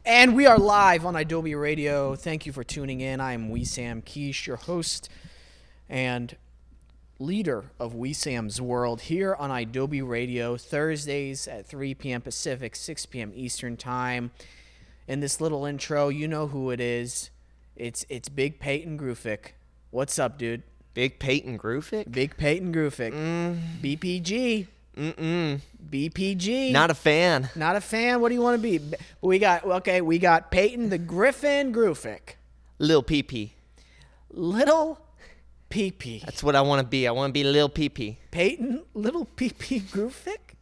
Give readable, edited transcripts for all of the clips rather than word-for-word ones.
And we are live on Adobe Radio. Thank you for tuning in. I am Wesam Quiche, your host and leader of Wesam's World here on Adobe Radio, Thursdays at 3 p.m. Pacific, 6 p.m. Eastern Time. In this little intro, you know who it is. It's Big Peyton Grufick. What's up, dude? Big Peyton Grufick? Big Peyton Grufick. BPG. BPG. Not a fan. Not a fan. What do you want to be? We got Peyton the Griffin Grufick. Lil PP. Little PP. That's what I want to be. I want to be Lil PP. Peyton Little PP Grufick?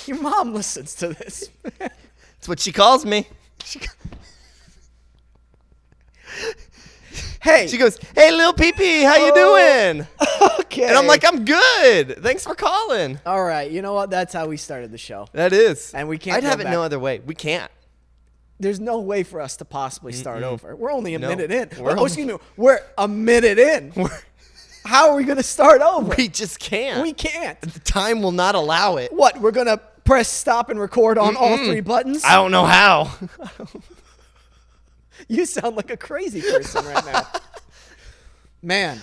Your mom listens to this. That's what she calls me. Hey. She goes, "Hey, Lil PP, how you doing?" Okay. And I'm like, "I'm good. Thanks for calling." All right. You know what? That's how we started the show. That is. And we can't I'd go have it back. no other way. We can't. There's no way for us to possibly start over. We're only a No. minute in. We're We're a minute in. How are we going to start over? We just can't. We can't. The time will not allow it. What? We're going to press stop and record on all three buttons? I don't know how. You sound like a crazy person right now. Man.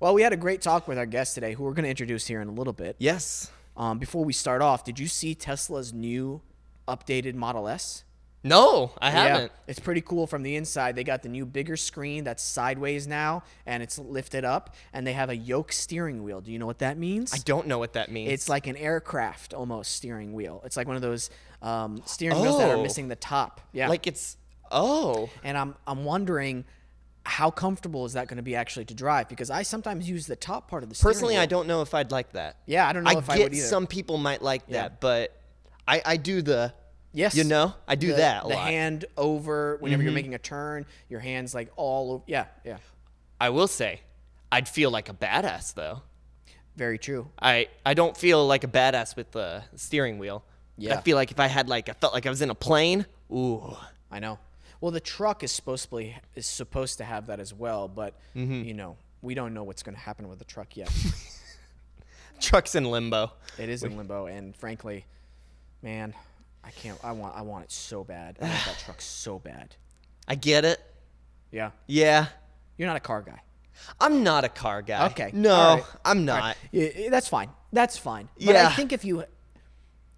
Well, we had a great talk with our guest today, who we're going to introduce here in a little bit. Yes. Before we start off, did you see Tesla's new updated Model S? No, I haven't. Yeah, it's pretty cool from the inside. They got the new bigger screen that's sideways now, and it's lifted up, and they have a yoke steering wheel. Do you know what that means? I don't know what that means. It's like an aircraft almost steering wheel. It's like one of those steering wheels that are missing the top. Yeah. Like it's And I'm wondering how comfortable is that going to be actually to drive, because I sometimes use the top part of the steering Personally, wheel. I don't know if I'd like that. Yeah, I don't know if I would either. Some people might like that, but I do the Yes. You know, I do that a the lot. The hand over whenever you're making a turn, your hand's like all over. Yeah, yeah. I will say, I'd feel like a badass though. Very true. I don't feel like a badass with the steering wheel. Yeah. I feel like if I felt like I was in a plane. Ooh. I know. Well, the truck is supposed to have that as well, but you know, we don't know what's going to happen with the truck yet. Truck's in limbo. It is in limbo, and frankly, man, I can't. I want it so bad. I want that truck so bad. I get it. Yeah. Yeah. You're not a car guy. I'm not a car guy. Okay. No, All right. I'm not. All right. Yeah, that's fine. That's fine. But Yeah. I think if you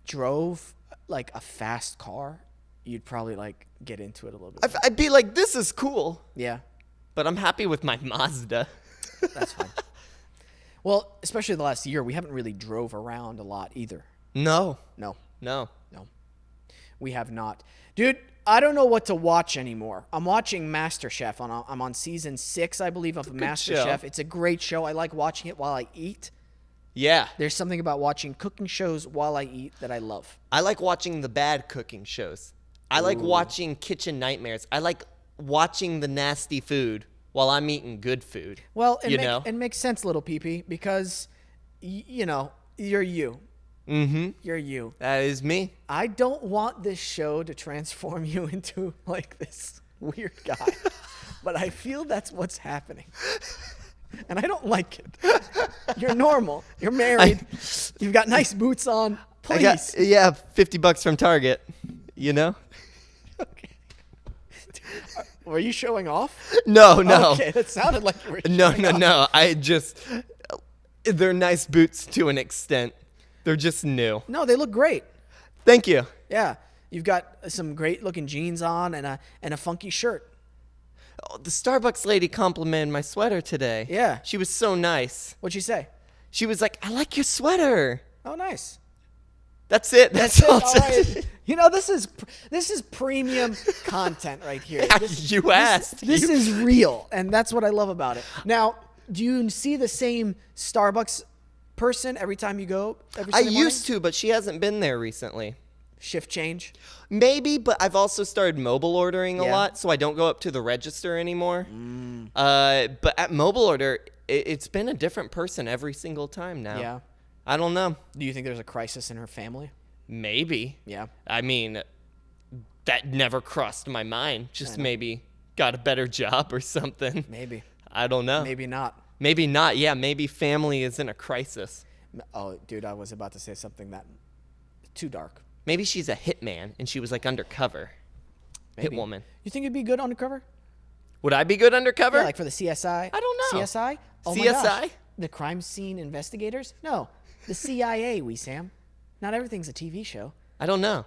drove like a fast car, you'd probably like get into it a little bit. I'd be like, this is cool. Yeah. But I'm happy with my Mazda. That's fine. Well, especially the last year, we haven't really drove around a lot either. No. No. We have not. Dude, I don't know what to watch anymore. I'm watching MasterChef. I'm on season 6, I believe, of MasterChef. show. It's a great show. I like watching it while I eat. Yeah. There's something about watching cooking shows while I eat that I love. I like watching the bad cooking shows. I like watching Kitchen Nightmares. I like watching the nasty food while I'm eating good food. Well, it makes sense, little PP, because, you know, you're you. Mm-hmm. You're you. That is me. I don't want this show to transform you into, like, this weird guy. But I feel that's what's happening. And I don't like it. You're normal. You're married. You've got nice boots on. Please. $50 from Target. You know? Okay. Were you showing off? No. Okay, that sounded like you were No. showing off. They're nice boots to an extent. They're just new. No, they look great. Thank you. Yeah. You've got some great-looking jeans on and a funky shirt. Oh, the Starbucks lady complimented my sweater today. Yeah. She was so nice. What'd you say? She was like, "I like your sweater." Oh, nice. That's it. That's all. All right. You know, this is premium content right here. You asked. This is real, and that's what I love about it. Now, do you see the same Starbucks person every time you go? I used to, but she hasn't been there recently. Shift change? Maybe, but I've also started mobile ordering a lot, so I don't go up to the register anymore. But at mobile order, it's been a different person every single time now. Yeah. I don't know. Do you think there's a crisis in her family? Maybe. Yeah. I mean, that never crossed my mind. Just maybe got a better job or something. Maybe. I don't know. Maybe not. Maybe not. Yeah, maybe family is in a crisis. Oh, dude, I was about to say something that too dark. Maybe she's a hitman and she was like undercover. Maybe. Hitwoman. You think you'd be good undercover? Would I be good undercover? Yeah, like for the CSI. I don't know. CSI? Oh CSI? my gosh. The crime scene investigators? No, the CIA, Wesam. Not everything's a TV show. I don't know.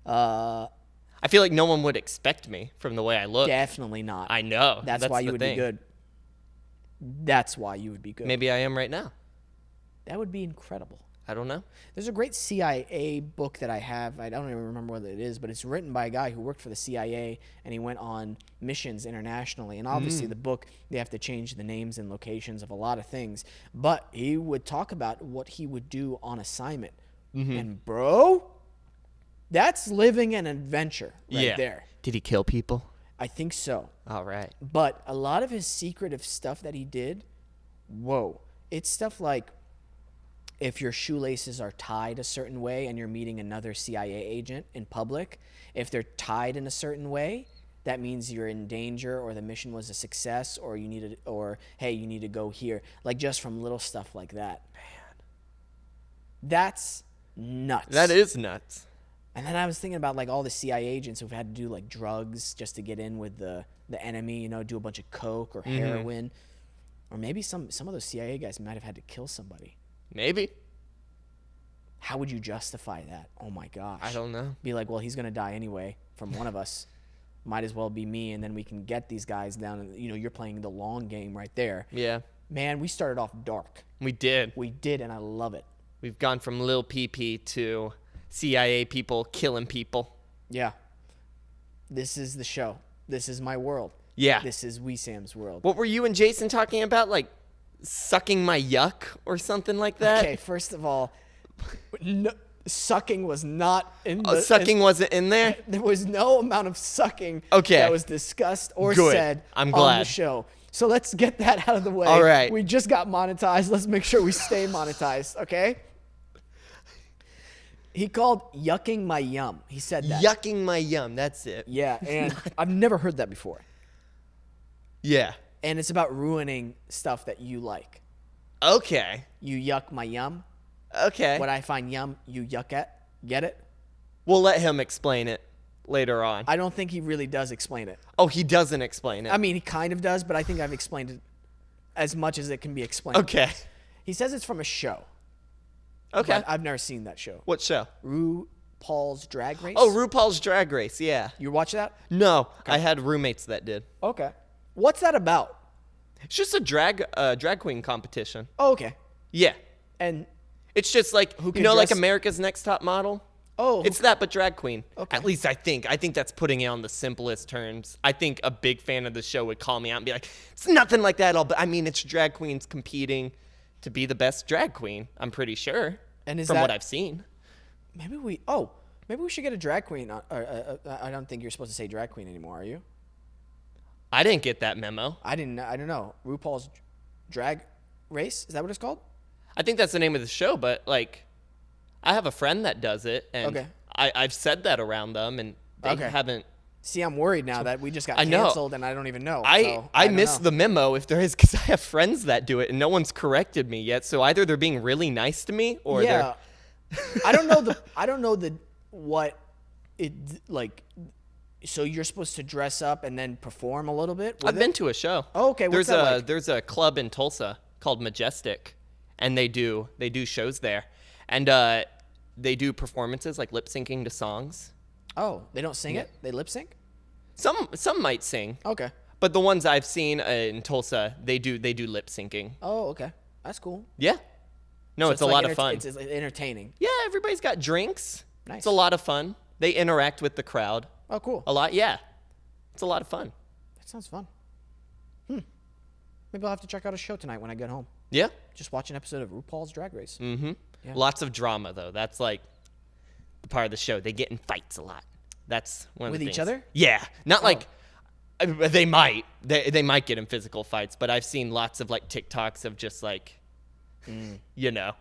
I feel like no one would expect me from the way I look. Definitely not. I know. That's why the you would thing. be good. That's why you would be good. Maybe I am right now. That would be incredible. I don't know. There's a great CIA book that I have. I don't even remember what it is, but it's written by a guy who worked for the CIA, and he went on missions internationally. And obviously the book, they have to change the names and locations of a lot of things. But he would talk about what he would do on assignment. And bro, that's living an adventure right there. Did he kill people? I think so. All right. But a lot of his secretive stuff that he did, whoa. It's stuff like if your shoelaces are tied a certain way and you're meeting another CIA agent in public, if they're tied in a certain way, that means you're in danger or the mission was a success or you needed, or hey, you need to go here. Like just from little stuff like that. Man. That's nuts. That is nuts. And then I was thinking about like all the CIA agents who've had to do like drugs just to get in with the enemy, you know, do a bunch of coke or heroin. Or maybe some of those CIA guys might have had to kill somebody. Maybe. How would you justify that? Oh my gosh. I don't know. Be like, well, he's going to die anyway from one of us. Might as well be me, and then we can get these guys down. And, you know, you're playing the long game right there. Yeah. Man, we started off dark. We did. We did, and I love it. We've gone from Lil PP to CIA people killing people. Yeah. This is the show. This is my world. Yeah. This is Wesam's world. What were you and Jason talking about? Like sucking my yuck or something like that? Okay, first of all, no, sucking was not in the... sucking wasn't in there? There was no amount of sucking Okay. that was discussed or Good. said I'm on glad. the show. So let's get that out of the way. All right. We just got monetized. Let's make sure we stay monetized, okay? He called yucking my yum. He said that. Yucking my yum. That's it. Yeah, and I've never heard that before. Yeah. And it's about ruining stuff that you like. Okay. You yuck my yum. Okay. What I find yum, you yuck at. Get it? We'll let him explain it later on. I don't think he really does explain it. Oh, he doesn't explain it. I mean, he kind of does, but I think I've explained it as much as it can be explained. Okay. He says it's from a show. Okay. But I've never seen that show. What show? RuPaul's Drag Race? Oh, RuPaul's Drag Race. Yeah. You watch that? No, I had roommates that did. Okay. What's that about? It's just a drag queen competition. Oh, okay. Yeah. And It's just like, Who you can know, like dress- America's Next Top Model? oh, It's that, but drag queen. Okay. At least I think. I think that's putting it on the simplest terms. I think a big fan of the show would call me out and be like, it's nothing like that at all. But I mean, it's drag queens competing to be the best drag queen. I'm pretty sure. And is from that- what I've seen. maybe we should get a drag queen. I don't think you're supposed to say drag queen anymore, are you? I didn't get that memo. I don't know. RuPaul's Drag Race? Is that what it's called? I think that's the name of the show, but like, I have a friend that does it, and Okay. I've said that around them, and they Okay. haven't. See, I'm worried now that we just got I know. canceled and I don't even know. I so don't missed know. the memo if there is, because I have friends that do it, and no one's corrected me yet. So either they're being really nice to me, or Yeah. I don't know what it like. So you're supposed to dress up and then perform a little bit with I've been to a show. Oh, okay. What's that like? There's a club in Tulsa called Majestic, and they do shows there, and they do performances like lip syncing to songs. Oh, they don't sing it? They lip sync? Some might sing, Okay. but the ones I've seen in Tulsa, they do lip syncing. Oh, okay. That's cool. Yeah. No, So it's a like lot of fun. It's entertaining. Yeah, everybody's got drinks. Nice. It's a lot of fun. They interact with the crowd Oh, cool. a lot. Yeah. It's a lot of fun. That sounds fun. Maybe I'll have to check out a show tonight when I get home. Yeah. Just watch an episode of RuPaul's Drag Race. Mm-hmm. Yeah. Lots of drama, though. That's like the part of the show. They get in fights a lot. That's one of With the each things. other? Yeah. Not like they might. They might get in physical fights, but I've seen lots of like TikToks of just like, you know.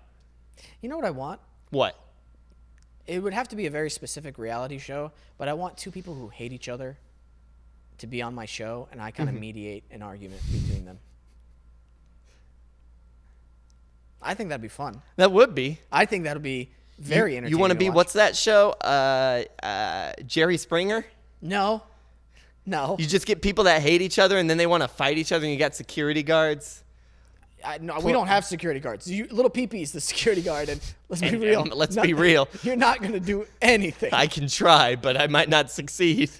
You know what I want? What? It would have to be a very specific reality show, but I want two people who hate each other to be on my show, and I kind of mediate an argument between them. I think that'd be fun. That would be. I think that'd be very entertaining. You want to be, watch. what's that show? Jerry Springer? No. No. You just get people that hate each other and then they want to fight each other and you got security guards. No, we don't have security guards. Little Pee-Pee's the security guard, and let's be real. Let's be real. You're not going to do anything. I can try, but I might not succeed.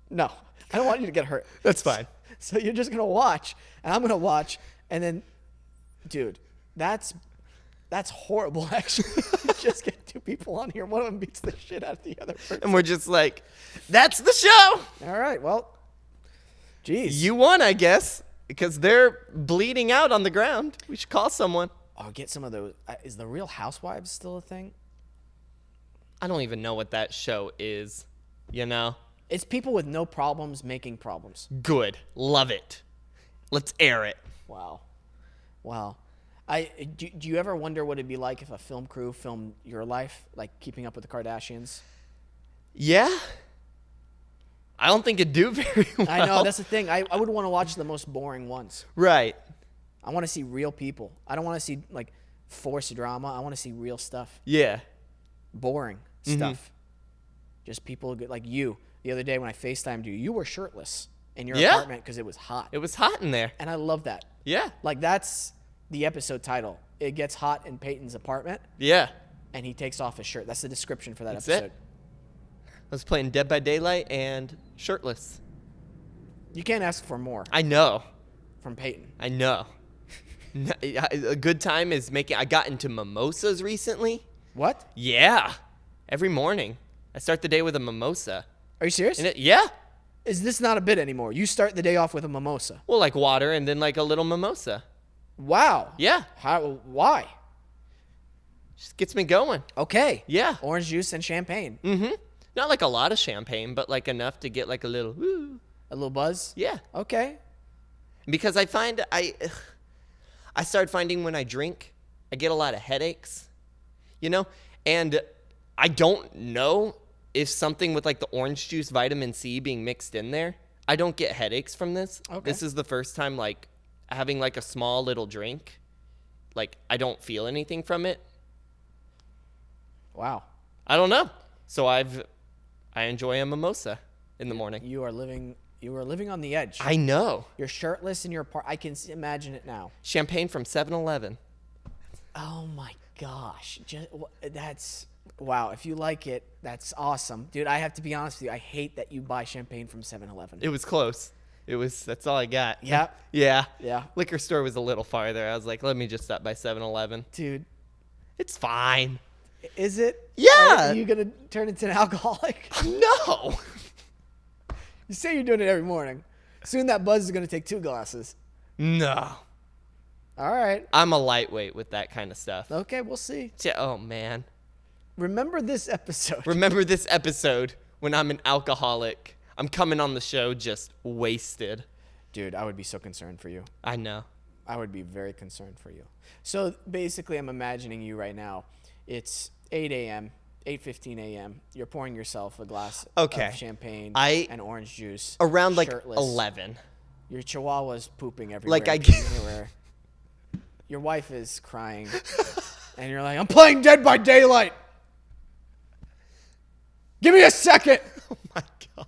No, I don't want you to get hurt. That's fine. So you're just going to watch, and I'm going to watch, and then, dude, that's horrible, actually. You just get two people on here. One of them beats the shit out of the other person. And we're just like, that's the show. All right, well, geez. You won, I guess, because they're bleeding out on the ground. We should call someone. Oh, get some of those. Is the Real Housewives still a thing? I don't even know what that show is, you know? It's people with no problems making problems. Good. Love it. Let's air it. Wow. Do you ever wonder what it'd be like if a film crew filmed your life, like Keeping Up with the Kardashians? Yeah. I don't think it'd do very well. I know, that's the thing. I would want to watch the most boring ones. Right. I want to see real people. I don't want to see, like, forced drama. I want to see real stuff. Yeah. Boring stuff. Just people like you. The other day when I FaceTimed you, you were shirtless in your apartment because it was hot. It was hot in there. And I love that. Yeah. Like, that's the episode title. It gets hot in Peyton's apartment. Yeah. And he takes off his shirt. That's the description for that That's episode. it. I was playing Dead by Daylight and shirtless. You can't ask for more I know. from Peyton. I know. A good time is making... I got into mimosas recently. What? Yeah. Every morning. I start the day with a mimosa. Are you serious? Yeah. Is this not a bit anymore? You start the day off with a mimosa. Well, like water and then like a little mimosa. Wow. Yeah. Why? Just gets me going. Okay. Yeah. Orange juice and champagne. Mm-hmm. Not like a lot of champagne, but like enough to get like a little woo. A little buzz? Yeah. Okay. Because I find I started finding when I drink, I get a lot of headaches, you know? And I don't know if something with like the orange juice, vitamin C being mixed in there, I don't get headaches from this. Okay. This is the first time like having like a small little drink, like I don't feel anything from it. Wow. I don't know. So I enjoy a mimosa in the morning. You are living on the edge. I know. You're shirtless in your I can imagine it now. Champagne from 7-Eleven. Oh my gosh. That's wow. If you like it, that's awesome. Dude, I have to be honest with you. I hate that you buy champagne from 7-Eleven. It was close. That's all I got. Yeah. Yeah. Yeah. Liquor store was a little farther. I was like, let me just stop by 7-Eleven. Dude. It's fine. Is it? Yeah. Are you going to turn into an alcoholic? No. You say you're doing it every morning. Soon that buzz is going to take 2 glasses. No. All right. I'm a lightweight with that kind of stuff. Okay, we'll see. Oh, man. Remember this episode. Remember this episode when I'm an alcoholic. I'm coming on the show just wasted. Dude, I would be so concerned for you. I know. I would be very concerned for you. So basically, I'm imagining you right now. It's 8 a.m., 8:15 a.m. You're pouring yourself a glass of champagne and orange juice. Around like shirtless. 11. Your chihuahua's pooping everywhere. Like everywhere. Your wife is crying. And you're like, I'm playing Dead by Daylight. Give me a second. Oh, my God.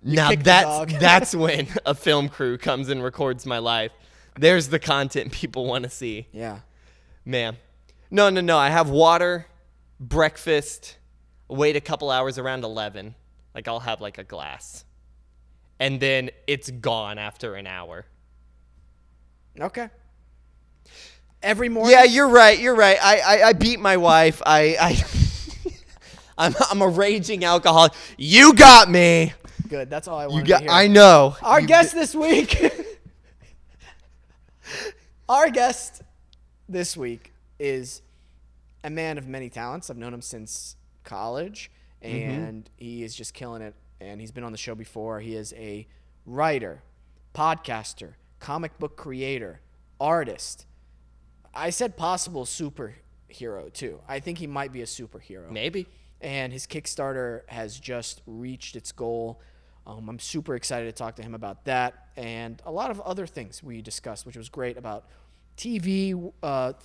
Now that's when a film crew comes and records my life. There's the content people want to see. Yeah. Man. No. I have water, breakfast, wait a couple hours around 11. Like I'll have like a glass. And then it's gone after an hour. Okay. Every morning? Yeah, you're right. I beat my wife. I'm a raging alcoholic. You got me. Good. That's all I wanted to hear. I know. Our guest this week. Our guest this week is a man of many talents. I've known him since college, and he is just killing it. And he's been on the show before. He is a writer, podcaster, comic book creator, artist. I said possible superhero, too. I think he might be a superhero. Maybe. And his Kickstarter has just reached its goal. I'm super excited to talk to him about that and a lot of other things we discussed, which was great about TV,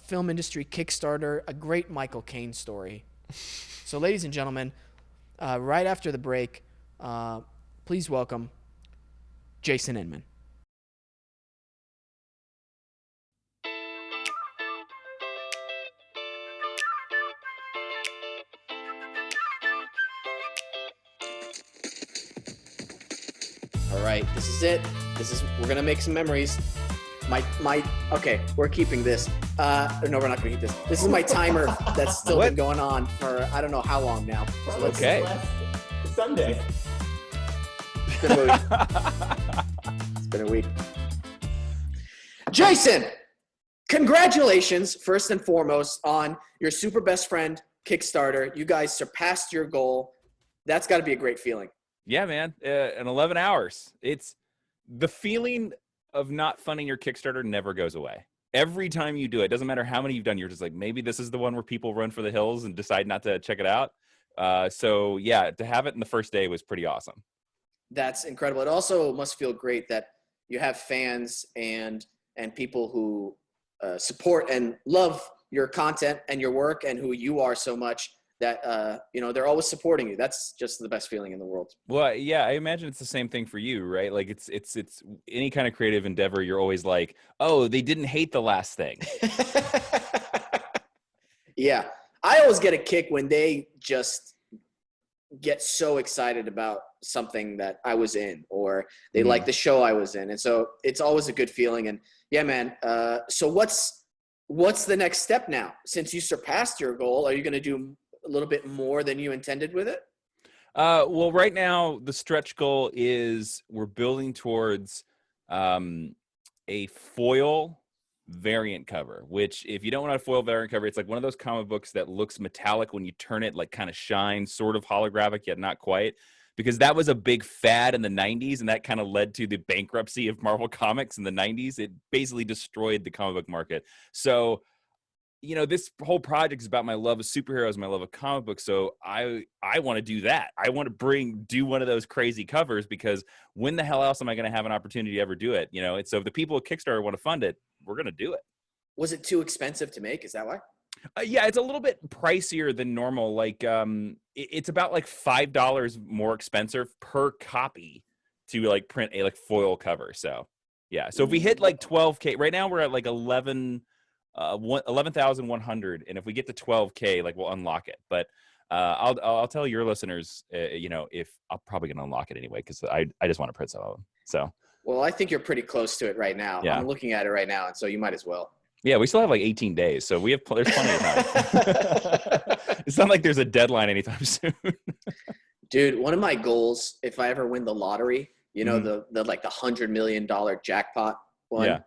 film industry, Kickstarter, a great Michael Cain story. So, ladies and gentlemen, right after the break, Please welcome Jason Inman. All right, this is it. We're gonna make some memories. Okay, we're keeping this. No, we're not gonna keep this. This is my timer that's still been going on for I don't know how long now. So Okay. Sunday. It's been a week. It's been a week. Jason, congratulations, first and foremost, on your Super Best Friend Kickstarter. You guys surpassed your goal. That's got to be a great feeling. Yeah, man. In 11 hours. It's the feeling of not funding your Kickstarter never goes away. Every time you do it, doesn't matter how many you've done, you're just like, maybe this is the one where people run for the hills and decide not to check it out. So yeah, to have it in the first day was pretty awesome. That's incredible. It also must feel great that you have fans and people who support and love your content and your work and who you are so much that, they're always supporting you. That's just the best feeling in the world. Well, yeah, I imagine it's the same thing for you, right? Like it's any kind of creative endeavor. You're always like, oh, they didn't hate the last thing. Yeah. I always get a kick when they just get so excited about something that I was in, or they like the show I was in. And so it's always a good feeling. And yeah, man. So what's the next step now? Since you surpassed your goal, are you going to do a little bit more than you intended with it? Well, right now the stretch goal is we're building towards a foil variant cover, which if you don't want a foil variant cover, it's like one of those comic books that looks metallic when you turn it, like kind of shines, sort of holographic, yet not quite, because that was a big fad in the 90s, and that kind of led to the bankruptcy of Marvel Comics in the 90s. It basically destroyed the comic book market. So this whole project is about my love of superheroes, my love of comic books. So I want to do that. I want to do one of those crazy covers, because when the hell else am I going to have an opportunity to ever do it? And so if the people at Kickstarter want to fund it, we're going to do it. Was it too expensive to make? Is that why? Yeah, it's a little bit pricier than normal. Like it's about like $5 more expensive per copy to like print a like foil cover. So yeah. So if we hit like 12K, right now we're at like 11,100, and if we get to 12K, like we'll unlock it. But I'll tell your listeners, if I'm probably gonna unlock it anyway, because I just want to print some of them. So well, I think you're pretty close to it right now. Yeah. I'm looking at it right now, and so you might as well. Yeah, we still have like 18 days, so there's plenty of time. It's not like there's a deadline anytime soon. Dude, one of my goals, if I ever win the lottery, the like the $100 million jackpot one. Yeah.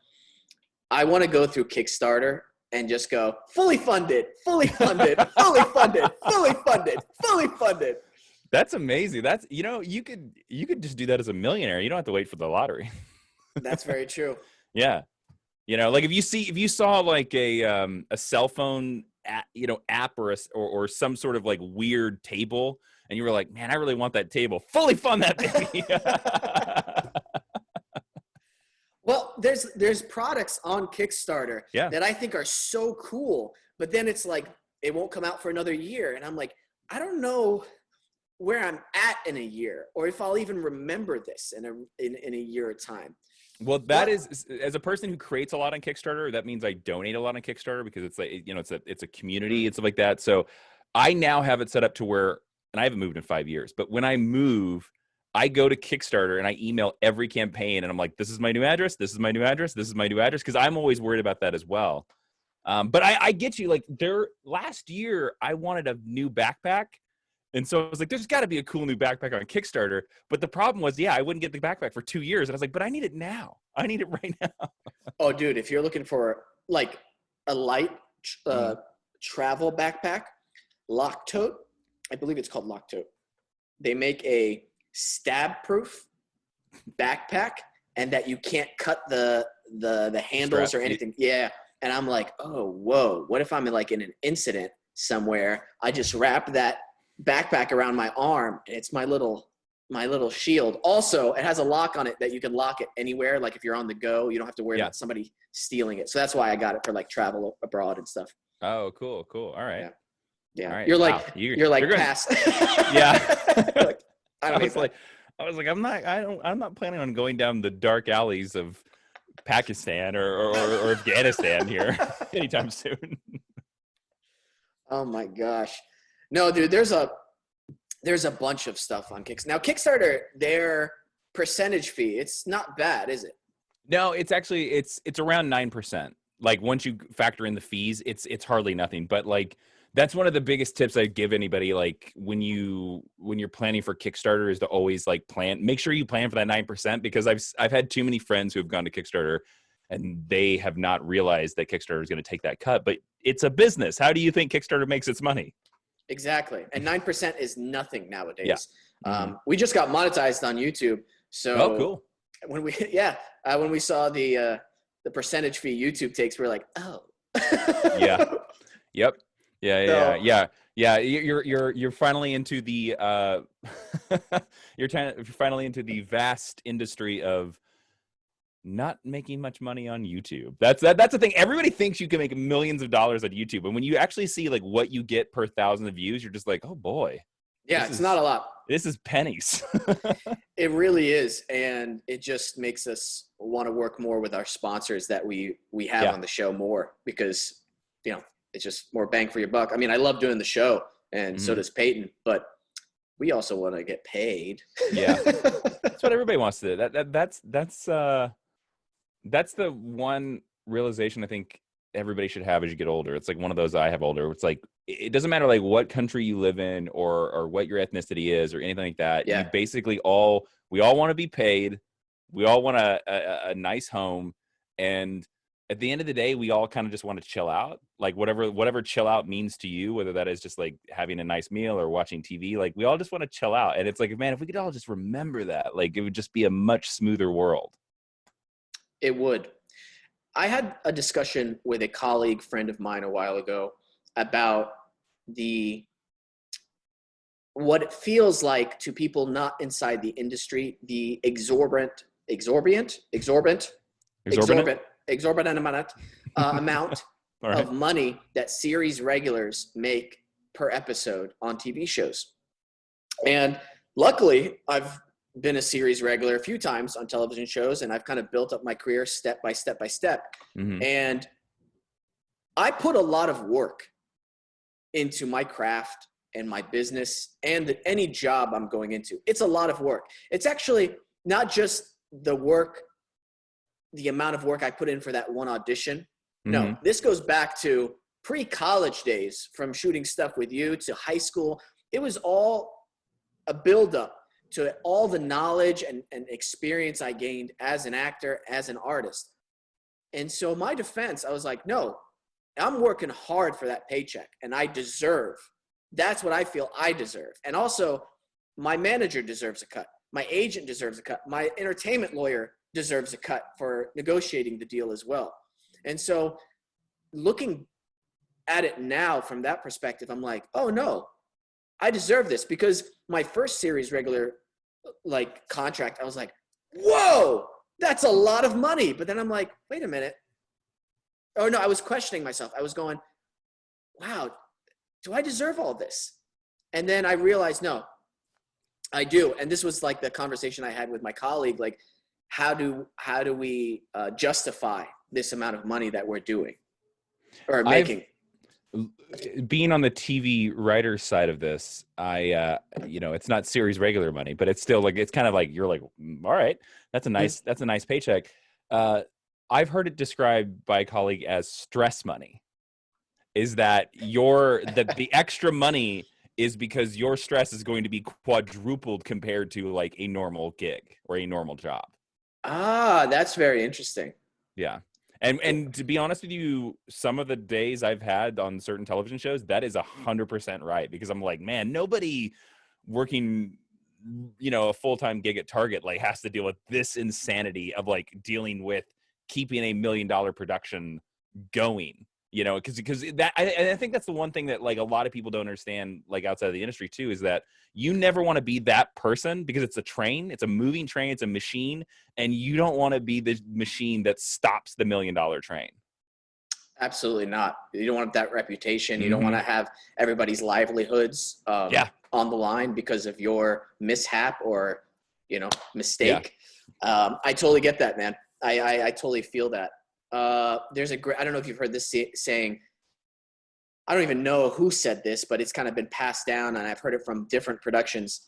I want to go through Kickstarter and just go fully funded, fully funded, fully funded, fully funded, fully funded. That's amazing. That's you could just do that as a millionaire. You don't have to wait for the lottery. That's very true. Yeah. Like if you saw like a cell phone app or some sort of like weird table, and you were like, man, I really want that table. Fully fund that baby. Well, there's products on Kickstarter that I think are so cool, but then it's like it won't come out for another year, and I'm like, I don't know where I'm at in a year, or if I'll even remember this in a year of time. Well, that is, as a person who creates a lot on Kickstarter, that means I donate a lot on Kickstarter, because it's like it's a community and stuff like that. So I now have it set up to where, and I haven't moved in 5 years, but when I move, I go to Kickstarter and I email every campaign, and I'm like, this is my new address. This is my new address. This is my new address. Cause I'm always worried about that as well. But I get you. Like last year I wanted a new backpack. And so I was like, there's gotta be a cool new backpack on Kickstarter. But the problem was, I wouldn't get the backpack for 2 years. And I was like, but I need it now. I need it right now. Oh dude, if you're looking for like a light travel backpack, Locktote, I believe it's called Locktote. They make a stab-proof backpack, and that you can't cut the handles or anything. Yeah. And I'm like, oh, whoa, what if I'm in an incident somewhere? I just wrap that backpack around my arm, and it's my little shield. Also, it has a lock on it that you can lock it anywhere. Like if you're on the go, you don't have to worry about somebody stealing it. So that's why I got it for like travel abroad and stuff. Oh, cool. All right. Yeah. All right. You're like, wow. you're like good. past. Yeah. I I don't hate was that. like, I'm not planning on going down the dark alleys of Pakistan or Afghanistan here anytime soon. Oh my gosh. No, dude, there's a bunch of stuff on Kickstarter. Now, Kickstarter, their percentage fee, it's not bad, is it? No, it's actually it's around 9%. Like once you factor in the fees, it's hardly nothing. But like that's one of the biggest tips I'd give anybody. Like when you're planning for Kickstarter is to always like make sure you plan for that 9%, because I've had too many friends who have gone to Kickstarter and they have not realized that Kickstarter is going to take that cut. But it's a business. How do you think Kickstarter makes its money? Exactly. And 9% is nothing nowadays. Yeah. Mm-hmm. We just got monetized on YouTube. So cool. When we saw the percentage fee YouTube takes, we're like, oh. Yeah. Yep. So- Yeah. You're finally into the you're finally into the vast industry of not making much money on YouTube. That's the thing. Everybody thinks you can make millions of dollars on YouTube, and when you actually see like what you get per 1,000 views, you're just like, oh boy. Yeah, it's not a lot. This is pennies. It really is, and it just makes us want to work more with our sponsors that we have on the show more, because it's just more bang for your buck. I mean, I love doing the show, and so does Peyton, but we also want to get paid. Yeah, that's what everybody wants to do. That's the one realization I think everybody should have as you get older. It's like one of those I have older. It's like it doesn't matter like what country you live in or what your ethnicity is or anything like that. Yeah. You basically we all want to be paid. We all want a nice home, and at the end of the day, we all kind of just want to chill out. Like whatever chill out means to you, whether that is just like having a nice meal or watching TV, like we all just want to chill out. And it's like, man, if we could all just remember that, like it would just be a much smoother world. It would. I had a discussion with a colleague friend of mine a while ago about what it feels like to people not inside the industry, the exorbitant amount All right. of money that series regulars make per episode on TV shows. And luckily, I've been a series regular a few times on television shows, and I've kind of built up my career step by step by step. Mm-hmm. And I put a lot of work into my craft and my business and any job I'm going into. It's a lot of work. It's actually not just the amount of work I put in for that one audition. Mm-hmm. No, this goes back to pre-college days, from shooting stuff with you to high school. It was all a buildup to all the knowledge and experience I gained as an actor, as an artist. And so my defense, I was like, no, I'm working hard for that paycheck, and I deserve. That's what I feel I deserve. And also, my manager deserves a cut. My agent deserves a cut. My entertainment lawyer deserves a cut for negotiating the deal as well. And so looking at it now from that perspective, I'm like, oh no, I deserve this, because my first series regular like contract, I was like, whoa, that's a lot of money. But then I'm like, wait a minute. Oh no, I was questioning myself. I was going, wow, do I deserve all this? And then I realized, no, I do. And this was like the conversation I had with my colleague, like, how do we justify this amount of money that we're doing or making? Being on the TV writer side of this, it's not series regular money, but it's still like, it's kind of like, you're like, all right, that's a nice paycheck. I've heard it described by a colleague as stress money. Is that the extra money is because your stress is going to be quadrupled compared to like a normal gig or a normal job. Ah, that's very interesting. Yeah. And to be honest with you, some of the days I've had on certain television shows, that is 100% right. Because I'm like, man, nobody working, a full-time gig at Target like has to deal with this insanity of like dealing with keeping $1 million production going. Because that I think that's the one thing that like a lot of people don't understand, like outside of the industry too, is that you never want to be that person, because it's a moving train, it's a machine, and you don't want to be the machine that stops the $1 million train. Absolutely not. You don't want that reputation. You don't want to have everybody's livelihoods on the line because of your mishap or, mistake. I totally get that, man. I totally feel that. There's a great, I don't know if you've heard this saying, I don't even know who said this, but it's kind of been passed down and I've heard it from different productions.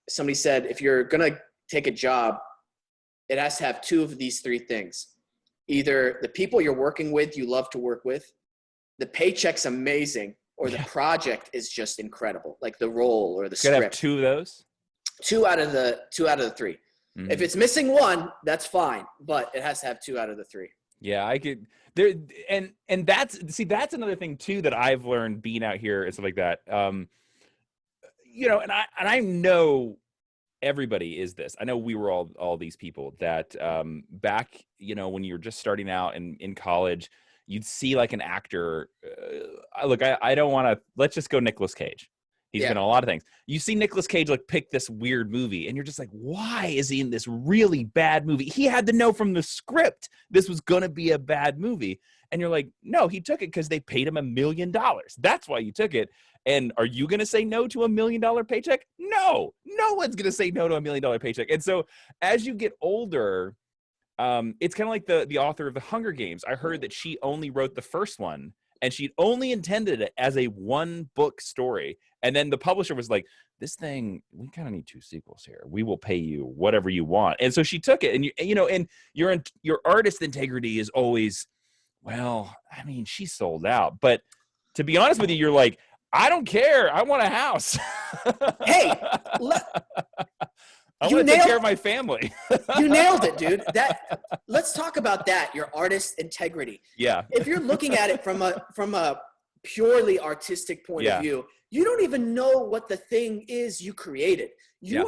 Somebody said, if you're going to take a job, it has to have two of these three things. Either the people you're working with, you love to work with, the paycheck's amazing, or the project is just incredible, like the role or the script. Have two of those? Two out of the three. If it's missing one, that's fine, but it has to have two out of the three. Yeah, I could there, and that's another thing too that I've learned being out here and stuff like that. And I know everybody is this. I know we were all these people that back, when you were just starting out in college, you'd see like an actor. Look, I don't want to. Let's just go Nicolas Cage. He's been in a lot of things. You see Nicolas Cage like pick this weird movie, and you're just like, why is he in this really bad movie? He had to know from the script this was going to be a bad movie. And you're like, no, he took it because they paid him $1 million. That's why you took it. And are you going to say no to $1 million paycheck? No one's going to say no to $1 million paycheck. And so as you get older, it's kind of like the author of the Hunger Games. I heard that she only wrote the first one and she only intended it as a 1-book story. And then the publisher was like, this thing, we kind of need 2 sequels here. We will pay you whatever you want. And so she took it. And and your artist integrity is always, well, I mean, she sold out. But to be honest with you, you're like, I don't care. I want a house. Hey, I want to take care of my family. You nailed it, dude. Let's talk about that. Your artist integrity. Yeah. If you're looking at it from a purely artistic point of view, you don't even know what the thing is you created. You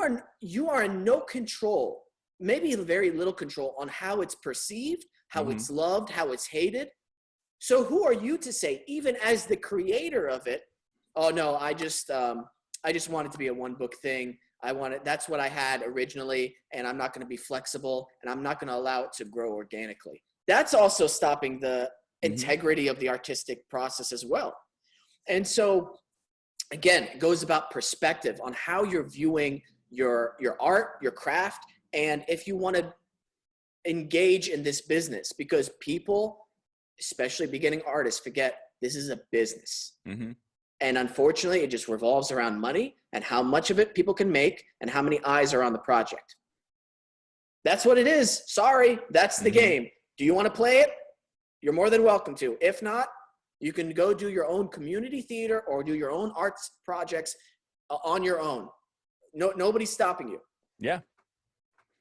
are in no control, maybe very little control on how it's perceived, how it's loved, how it's hated. So who are you to say, even as the creator of it, oh no, I just want it to be a 1-book thing. That's what I had originally, and I'm not going to be flexible, and I'm not going to allow it to grow organically. That's also stopping the integrity of the artistic process as well. And so, again, it goes about perspective on how you're viewing your art, your craft, and if you want to engage in this business, because people, especially beginning artists, forget this is a business. And unfortunately, it just revolves around money and how much of it people can make and how many eyes are on the project. That's what it is. Sorry, that's the game. Do you want to play it? You're more than welcome to. If not, you can go do your own community theater or do your own arts projects on your own. Nobody's stopping you. Yeah.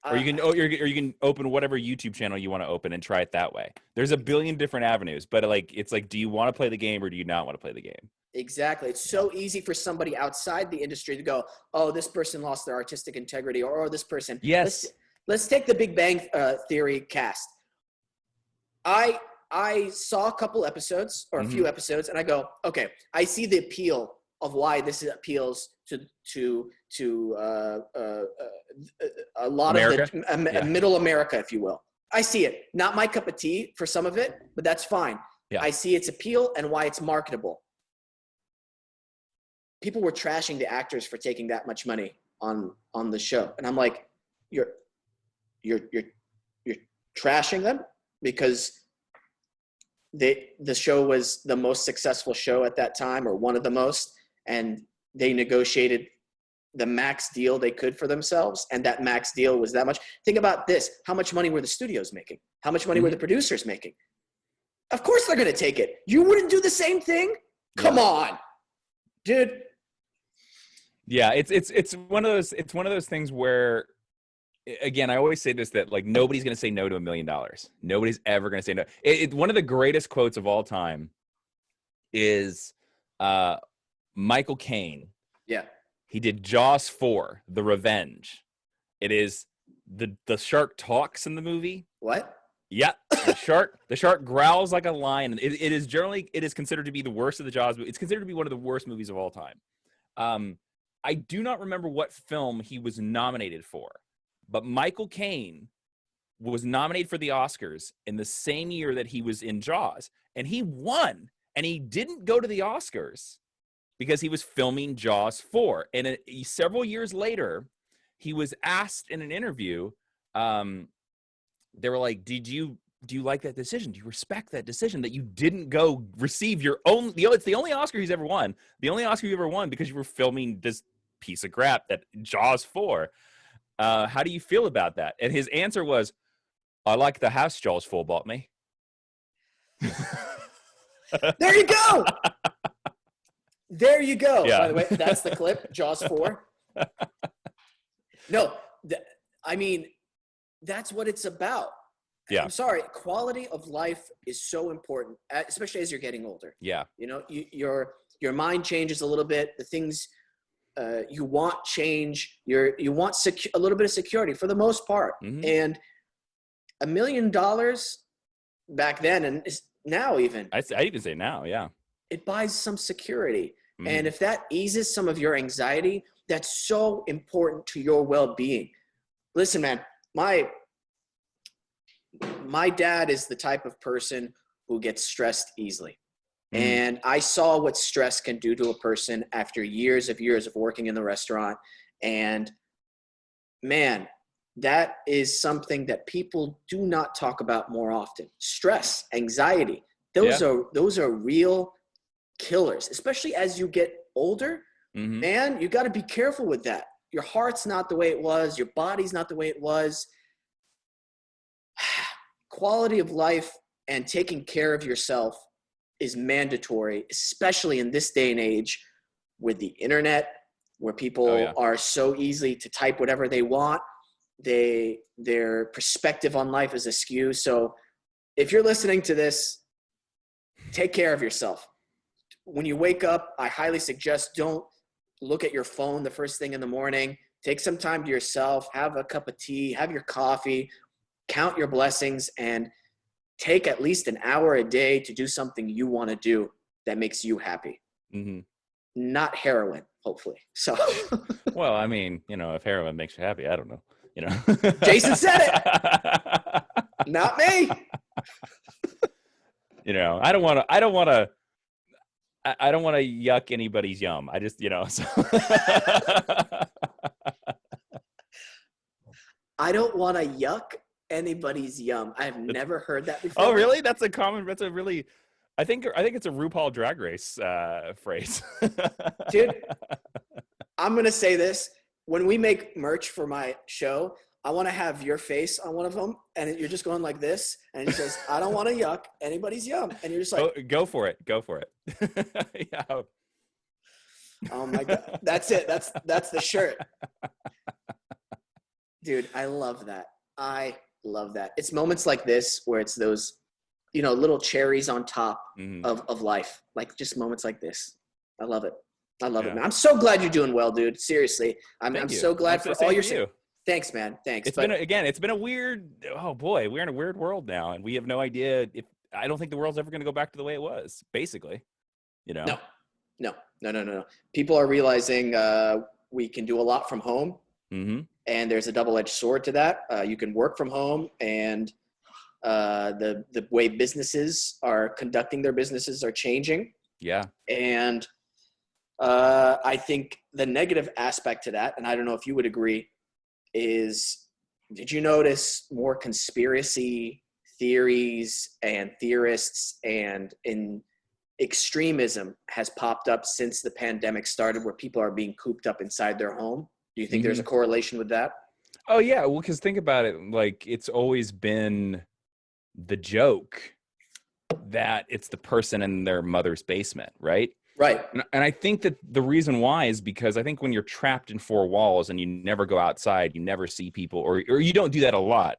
Or you can open whatever YouTube channel you want to open and try it that way. There's a billion different avenues, but it's like, do you want to play the game or do you not want to play the game? Exactly. It's so easy for somebody outside the industry to go, oh, this person lost their artistic integrity, or this person. Yes. Let's take the Big Bang Theory cast. I saw a couple episodes or a few episodes, and I go, okay, I see the appeal of why this appeals to a lot America? of the middle America, if you will. I see it. Not my cup of tea for some of it, but that's fine. Yeah. I see its appeal and why it's marketable. People were trashing the actors for taking that much money on the show, and I'm like, you're trashing them because the show was the most successful show at that time, or one of the most, and they negotiated the max deal they could for themselves, and that max deal was that much. Think about this. How much money were the studios making? How much money were the producers making? Of course they're going to take it. You wouldn't do the same thing? Come on, dude. Yeah, it's one of those things where, again, I always say this, that like nobody's going to say no to $1 million. Nobody's ever going to say no. One of the greatest quotes of all time is Michael Cain. Yeah. He did Jaws 4, The Revenge. It is the shark talks in the movie. What? Yeah, the shark growls like a lion. It is considered to be the worst of the Jaws movies. It's considered to be one of the worst movies of all time. I do not remember what film he was nominated for, but Michael Cain was nominated for the Oscars in the same year that he was in Jaws, and he won. And he didn't go to the Oscars because he was filming Jaws 4. And several years later, he was asked in an interview, they were like, do you like that decision? Do you respect that decision that you didn't go receive your own, it's the only Oscar he's ever won. The only Oscar you ever won because you were filming this piece of crap, that Jaws 4. How do you feel about that? And his answer was, I like the house Jaws 4 bought me. There you go. There you go. Yeah. By the way, that's the clip, Jaws 4. No, I mean, that's what it's about. Yeah. I'm sorry. Quality of life is so important, especially as you're getting older. Yeah. You know, your mind changes a little bit. The things you want change. You want a little bit of security for the most part. Mm-hmm. And $1 million back then, and now even, I even say now, yeah. it buys some security. Mm-hmm. And if that eases some of your anxiety, that's so important to your well-being. Listen, man, my dad is the type of person who gets stressed easily. Mm-hmm. And I saw what stress can do to a person after years of working in the restaurant. And man, that is something that people do not talk about more often. Stress, anxiety, those are real killers, especially as you get older. Mm-hmm. Man, you got to be careful with that. Your heart's not the way it was. Your body's not the way it was. Quality of life and taking care of yourself is mandatory, especially in this day and age with the internet, where people are so easy to type whatever they want. Their perspective on life is askew. So if you're listening to this, take care of yourself. When you wake up, I highly suggest don't look at your phone the first thing in the morning. Take some time to yourself, have a cup of tea, have your coffee, count your blessings, and take at least an hour a day to do something you want to do that makes you happy. Mm-hmm. Not heroin, hopefully. So, well, I mean, if heroin makes you happy, I don't know. Jason said it. Not me. I don't want to yuck anybody's yum. I just, so. I don't want to yuck anybody's yum. I've never heard that before. Oh, really? That's a really, I think it's a RuPaul Drag Race phrase. Dude, I'm going to say this. When we make merch for my show, I want to have your face on one of them, and you're just going like this, and it says, I don't want to yuck anybody's yum. And you're just like, go for it. Yeah. Oh my God. That's it. That's the shirt. Dude, I love that. I love that. It's moments like this where it's those, little cherries on top of life. Like just moments like this. I love it. I love it, man. I'm so glad you're doing well, dude. Seriously. I'm so glad for all your you. Thanks, man. Thanks. It's been a weird, oh boy, we're in a weird world now, and we have no idea I don't think the world's ever going to go back to the way it was, basically. No. People are realizing we can do a lot from home. Mm-hmm. And there's a double-edged sword to that. You can work from home, and the way businesses are conducting their businesses are changing. Yeah. And I think the negative aspect to that, and I don't know if you would agree, is did you notice more conspiracy theories and theorists and in extremism has popped up since the pandemic started, where people are being cooped up inside their home? Do you think there's a correlation with that? Oh, yeah. Well, because think about it. Like, it's always been the joke that it's the person in their mother's basement, right? Right. And I think that the reason why is because I think when you're trapped in four walls and you never go outside, you never see people, or you don't do that a lot.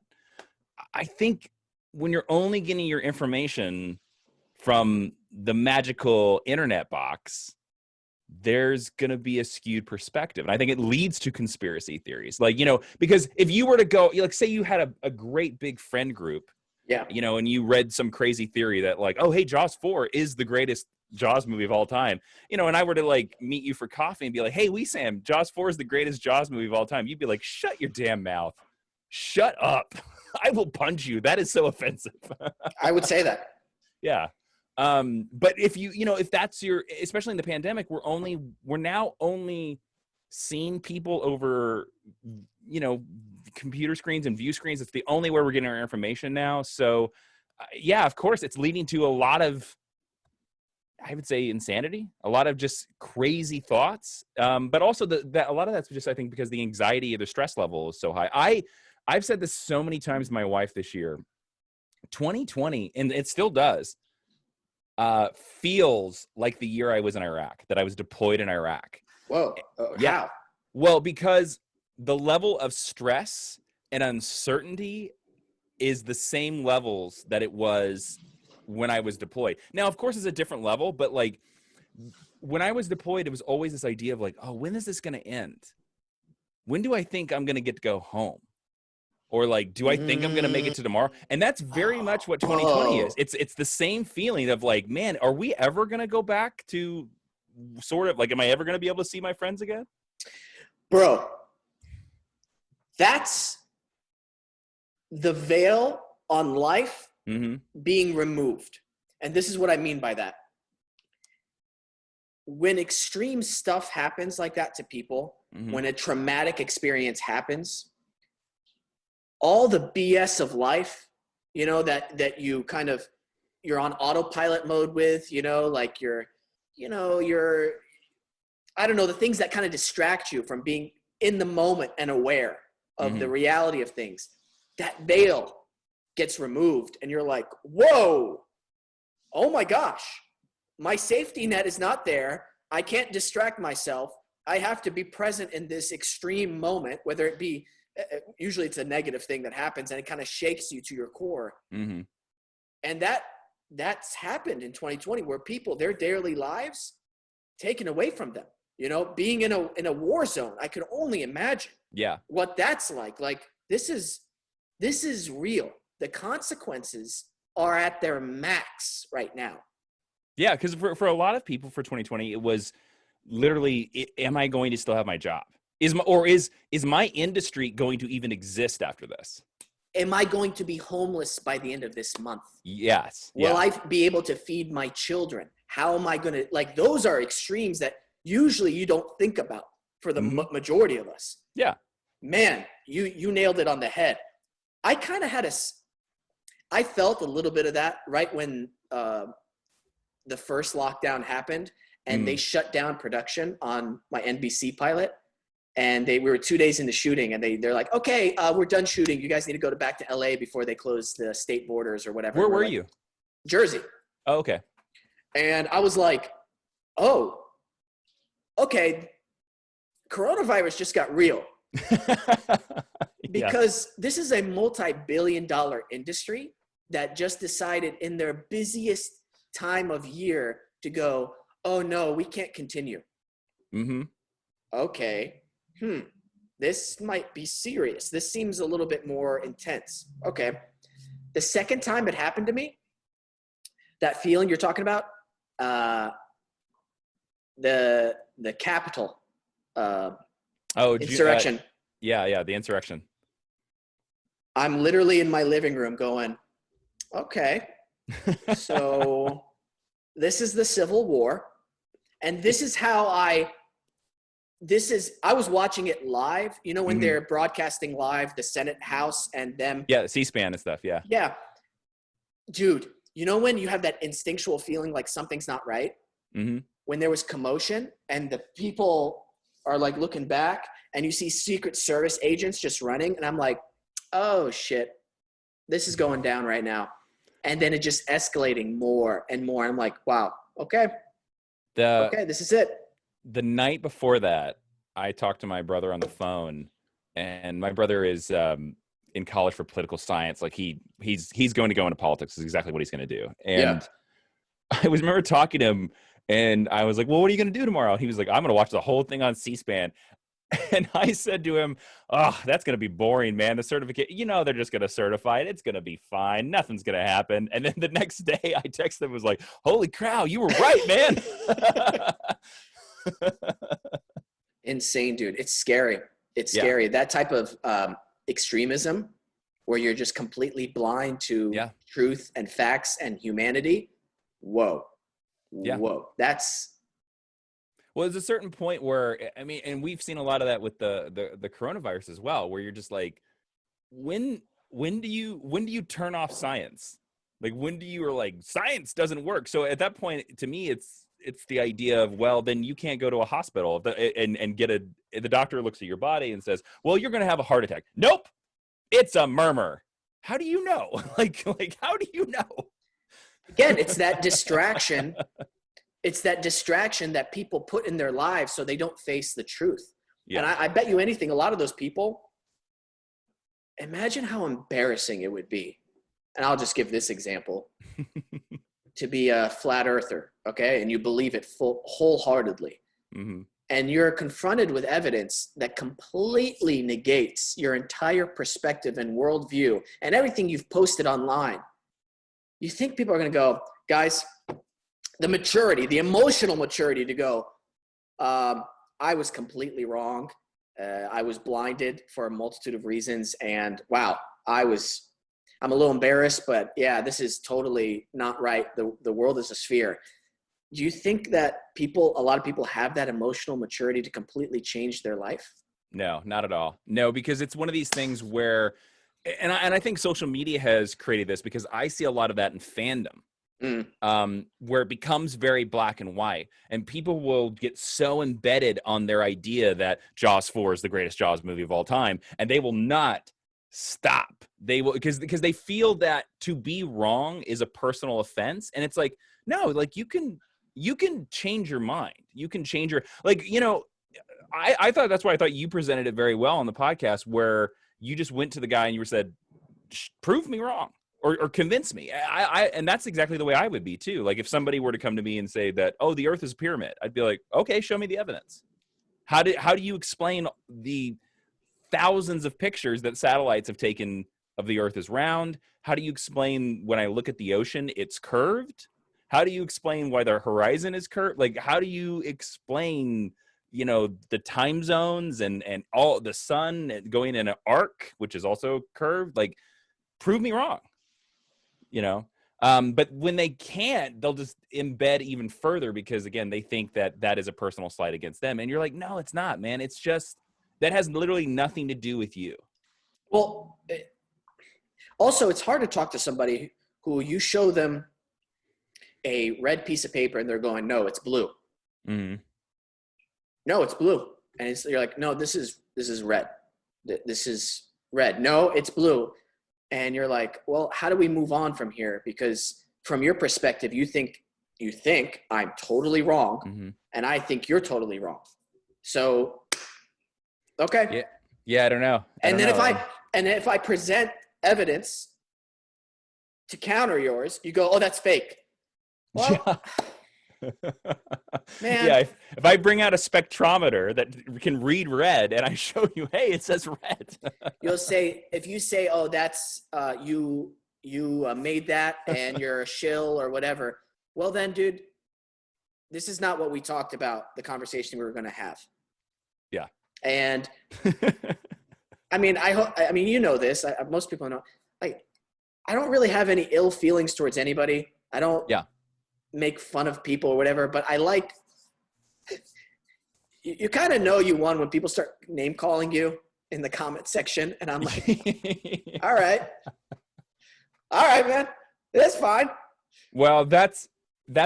I think when you're only getting your information from the magical internet box, there's going to be a skewed perspective. And I think it leads to conspiracy theories. Like, because if you were to go, like, say you had a great big friend group, and you read some crazy theory that like, oh, hey, Jaws 4 is the greatest Jaws movie of all time, and I were to like meet you for coffee and be like, hey, Wesam, Jaws 4 is the greatest Jaws movie of all time. You'd be like, shut your damn mouth. Shut up. I will punch you. That is so offensive. I would say that. Yeah. But if if that's especially in the pandemic, we're now only seeing people over, computer screens and view screens. It's the only way we're getting our information now. So yeah, of course it's leading to a lot of, I would say, insanity, a lot of just crazy thoughts. But also that a lot of that's just, I think, because the anxiety or the stress level is so high. I've said this so many times to my wife this year, 2020, and it still does, feels like the year I was in Iraq, that I was deployed in Iraq. Whoa. Yeah. How? Well, because the level of stress and uncertainty is the same levels that it was when I was deployed. Now, of course, it's a different level, but like when I was deployed, it was always this idea of like, oh, when is this going to end? When do I think I'm going to get to go home? Or like, do I think I'm going to make it to tomorrow? And that's very much what 2020 is. It's the same feeling of like, man, are we ever going to go back to sort of like, am I ever going to be able to see my friends again? Bro, that's the veil on life being removed. And this is what I mean by that. When extreme stuff happens like that to people, when a traumatic experience happens, all the BS of life, that you kind of, you're on autopilot mode with, like you're, I don't know, the things that kind of distract you from being in the moment and aware of the reality of things, that veil gets removed and you're like, whoa, oh my gosh, my safety net is not there. I can't distract myself. I have to be present in this extreme moment, whether it be, usually it's a negative thing that happens and it kind of shakes you to your core. And that's happened in 2020 where people, their daily lives taken away from them, being in a war zone. I could only imagine what that's like. Like this is real. The consequences are at their max right now. Yeah. Cause for a lot of people for 2020, it was literally, am I going to still have my job? Is my industry going to even exist after this? Am I going to be homeless by the end of this month? Yes. Will I be able to feed my children? How am I going to, like, those are extremes that usually you don't think about for the majority of us. Yeah. Man, you nailed it on the head. I kind of I felt a little bit of that right when the first lockdown happened and they shut down production on my NBC pilot. And we were 2 days into shooting and they're like, okay, we're done shooting. You guys need to go back to LA before they close the state borders or whatever. Where were you? Jersey. Oh, okay. And I was like, oh, okay. Coronavirus just got real. Because this is a multi-billion-dollar industry that just decided in their busiest time of year to go, oh no, we can't continue. Okay. This might be serious. This seems a little bit more intense. Okay. The second time it happened to me, that feeling you're talking about, the Capitol insurrection. The insurrection. I'm literally in my living room going, okay, so this is the Civil War. And this is how I was watching it live, when they're broadcasting live, the Senate, House, and them. Yeah, C-SPAN and stuff, yeah. Yeah. Dude, when you have that instinctual feeling like something's not right? When there was commotion and the people are like looking back and you see Secret Service agents just running and I'm like, oh shit, this is going down right now. And then it just escalating more and more. I'm like, wow, okay, this is it. The night before that, I talked to my brother on the phone, and my brother is in college for political science. Like he's going to go into politics. Is exactly what he's going to do. And I remember talking to him, and I was like, "Well, what are you going to do tomorrow?" He was like, "I'm going to watch the whole thing on C-SPAN." And I said to him, "Oh, that's going to be boring, man. The certificate, they're just going to certify it. It's going to be fine. Nothing's going to happen." And then the next day, I texted him, was like, "Holy cow, you were right, man." Insane, dude. It's scary. It's scary. That type of extremism where you're just completely blind to Yeah. truth and facts and humanity. Whoa. Yeah. Whoa. Well, there's a certain point where, I mean, and we've seen a lot of that with the coronavirus as well, where you're just like, when do you turn off science? Like, when do you are like, science doesn't work? So at that point, to me, it's the idea of, well, then you can't go to a hospital and get the doctor looks at your body and says, well, you're going to have a heart attack. Nope. It's a murmur. How do you know? like, how do you know? Again, it's that distraction. It's that distraction that people put in their lives so they don't face the truth. Yeah. And I bet you anything, a lot of those people, imagine how embarrassing it would be. And I'll just give this example. To be a flat earther, okay? And you believe it wholeheartedly. Mm-hmm. And you're confronted with evidence that completely negates your entire perspective and worldview and everything you've posted online. You think people are going to go, guys, the maturity, the emotional maturity to go, I was completely wrong. I was blinded for a multitude of reasons. And wow, I'm a little embarrassed, but yeah, this is totally not right. The world is a sphere. Do you think that a lot of people have that emotional maturity to completely change their life? No, not at all. No, because it's one of these things where, and I think social media has created this, because I see a lot of that in fandom. Where it becomes very black and white, and people will get so embedded on their idea that Jaws 4 is the greatest Jaws movie of all time, and they will not stop. They will, because they feel that to be wrong is a personal offense, and it's like, no, like you can change your mind. You can change your, like, you know, I thought that's why I thought you presented it very well on the podcast, where you just went to the guy and you said, prove me wrong. Or convince me. And that's exactly the way I would be too. Like if somebody were to come to me and say that, oh, the Earth is a pyramid, I'd be like, okay, show me the evidence. How do you explain the thousands of pictures that satellites have taken of the Earth is round? How do you explain when I look at the ocean, it's curved? How do you explain why the horizon is curved? Like, how do you explain, you know, the time zones and all the sun going in an arc, which is also curved? Like, prove me wrong. You know, but when they can't, they'll just embed even further, because again, they think that is a personal slight against them. And you're like, no, it's not, man. It's just, that has literally nothing to do with you. Well, also it's hard to talk to somebody who you show them a red piece of paper and they're going, no, it's blue. Mm-hmm. No, it's blue. And you're like, no, this is red. This is red. No, it's blue. And you're like, well, how do we move on from here? Because from your perspective, you think I'm totally wrong, mm-hmm. and I think you're totally wrong. So, okay. Yeah, I don't know. If I present evidence to counter yours, you go, oh, that's fake. Well, man. Yeah, if I bring out a spectrometer that can read red and I show you, hey, it says red. You'll say, if you say, oh, that's you made that and you're a shill or whatever. Well, then, dude, this is not what we talked about, the conversation we were going to have. Yeah. And I mean, you know this. Most people know. Like, I don't really have any ill feelings towards anybody. I don't. Yeah. Make fun of people or whatever, but I like, you kind of know you won when people start name calling you in the comment section, and I'm like, all right, man, that's fine. Well, that's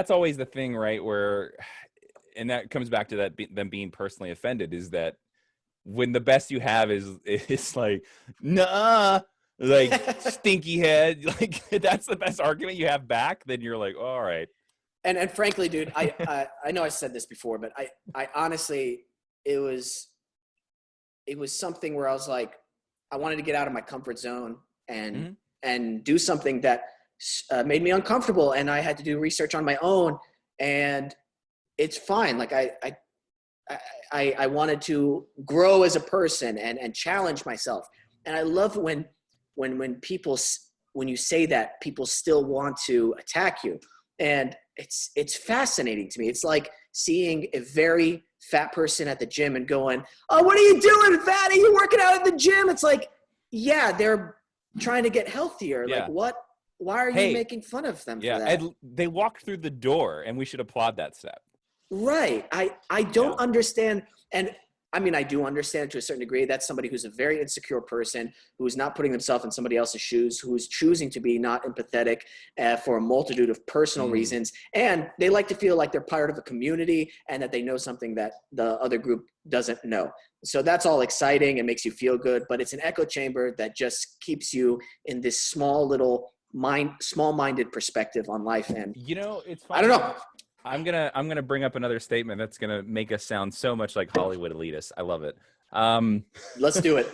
always the thing, right? Where, and that comes back to that them being personally offended, is that when the best you have is like, nah, like stinky head, like that's the best argument you have back, then you're like, all right. And frankly, dude, I know I said this before, but I honestly, it was something where I was like, I wanted to get out of my comfort zone and do something that made me uncomfortable, and I had to do research on my own, and it's fine. Like I wanted to grow as a person and challenge myself, and I love when you say that, people still want to attack you. And it's fascinating to me. It's like seeing a very fat person at the gym and going, oh, what are you doing, fatty? You working out at the gym? It's like, yeah, they're trying to get healthier. Yeah. Like what? Why are you making fun of them for that? And they walked through the door, and we should applaud that step. Right. I don't understand. And I mean, I do understand it to a certain degree. That's somebody who's a very insecure person, who is not putting themselves in somebody else's shoes, who is choosing to be not empathetic for a multitude of personal reasons. And they like to feel like they're part of a community and that they know something that the other group doesn't know. So that's all exciting and makes you feel good. But it's an echo chamber that just keeps you in this small-minded perspective on life. And it's funny. I don't know. I'm gonna bring up another statement that's gonna make us sound so much like Hollywood elitists. I love it. Let's do it.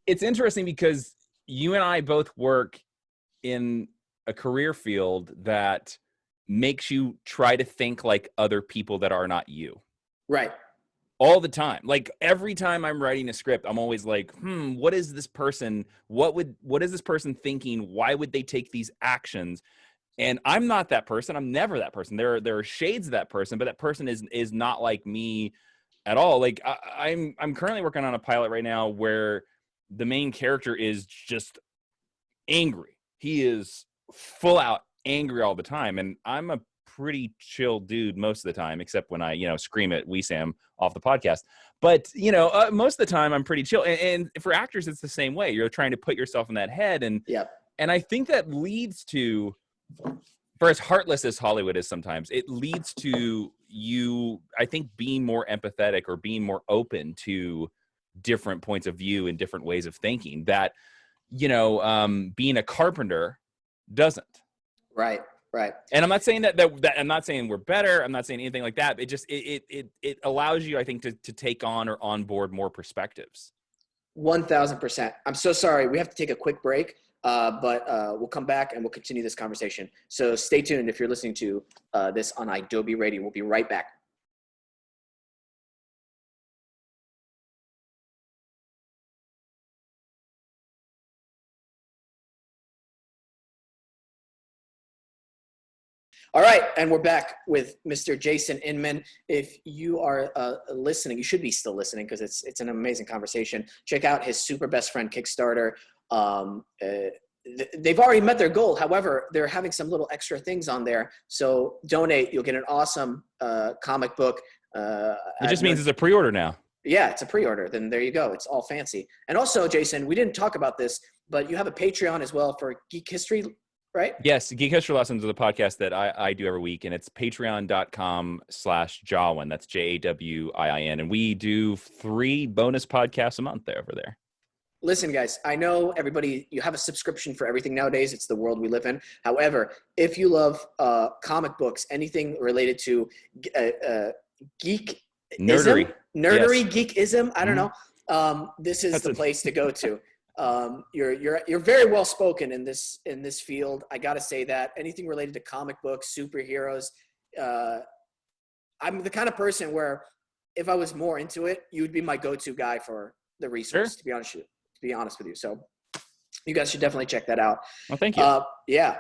It's interesting because you and I both work in a career field that makes you try to think like other people that are not you. Right. All the time. Like every time I'm writing a script, I'm always like, what is this person? What is this person thinking? Why would they take these actions? And I'm not that person. I'm never that person. There are shades of that person, but that person is not like me at all. Like I'm currently working on a pilot right now where the main character is just angry. He is full out angry all the time. And I'm a pretty chill dude most of the time, except when I, scream at Wesam off the podcast. But, most of the time I'm pretty chill. And for actors, it's the same way. You're trying to put yourself in that head. And I think that leads to, for as heartless as Hollywood is sometimes, it leads to you, I think, being more empathetic or being more open to different points of view and different ways of thinking that, being a carpenter doesn't. Right. And I'm not saying that I'm not saying we're better. I'm not saying anything like that. It just, it allows you, I think, to take on or onboard more perspectives. 1,000%. I'm so sorry. We have to take a quick break. But we'll come back and we'll continue this conversation. So stay tuned if you're listening to this on Adobe Radio. We'll be right back. All right, and we're back with Mr. Jason Inman. If you are listening, you should be still listening because it's an amazing conversation. Check out his Super Best Friend Kickstarter. They've already met their goal. However, they're having some little extra things on there. So donate. You'll get an awesome comic book. It just means it's a pre-order now. Yeah, it's a pre-order. Then there you go. It's all fancy. And also, Jason, we didn't talk about this, but you have a Patreon as well for Geek History, right? Yes. Geek History Lessons is a podcast that I do every week, and it's patreon.com/Jawin. That's JAWIN. And we do 3 bonus podcasts a month over there. Listen, guys, I know everybody, you have a subscription for everything nowadays. It's the world we live in. However, if you love comic books, anything related to geek nerdery, yes. Geekism, I don't know. This is the place to go to. You're very well spoken in this field. I got to say that anything related to comic books, superheroes, I'm the kind of person where if I was more into it, you would be my go-to guy for the resource, to be honest with you. So you guys should definitely check that out. Well, thank you. Yeah.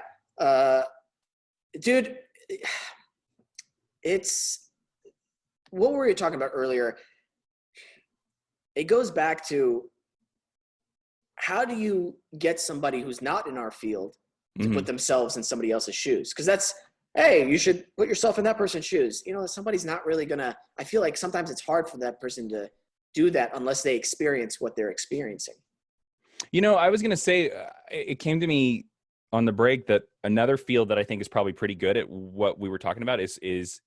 Dude, it's what were you talking about earlier? It goes back to how do you get somebody who's not in our field to put themselves in somebody else's shoes? Because that's, hey, you should put yourself in that person's shoes. Somebody's not really gonna, I feel like sometimes it's hard for that person to do that unless they experience what they're experiencing. I was going to say, it came to me on the break that another field that I think is probably pretty good at what we were talking about is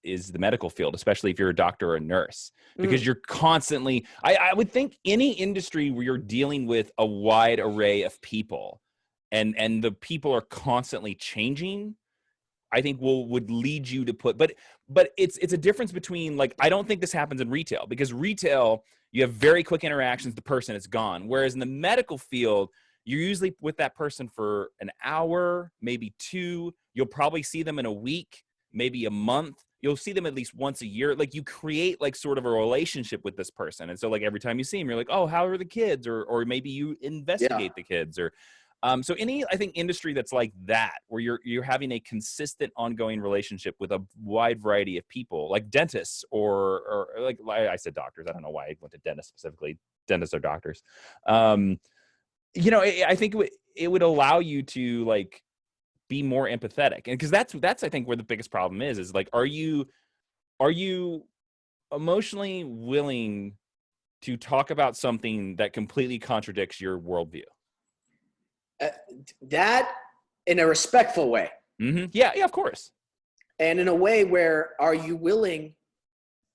the medical field, especially if you're a doctor or a nurse, because you're constantly, I would think any industry where you're dealing with a wide array of people and the people are constantly changing, I think would lead you to put, but it's a difference between, like, I don't think this happens in retail, because retail, you have very quick interactions, the person is gone. Whereas in the medical field, you're usually with that person for an hour, maybe 2. You'll probably see them in a week, maybe a month. You'll see them at least once a year. Like, you create like sort of a relationship with this person. And so like every time you see them, you're like, oh, how are the kids? Or maybe you investigate the kids, or so any, I think, industry that's like that, where you're having a consistent ongoing relationship with a wide variety of people, like dentists or like I said doctors. I don't know why I went to dentists specifically. Dentists are doctors. you know, I think it would allow you to like be more empathetic, and because that's I think where the biggest problem is like, are you emotionally willing to talk about something that completely contradicts your worldview? That in a respectful way. Mm-hmm. Yeah, of course. And in a way where, are you willing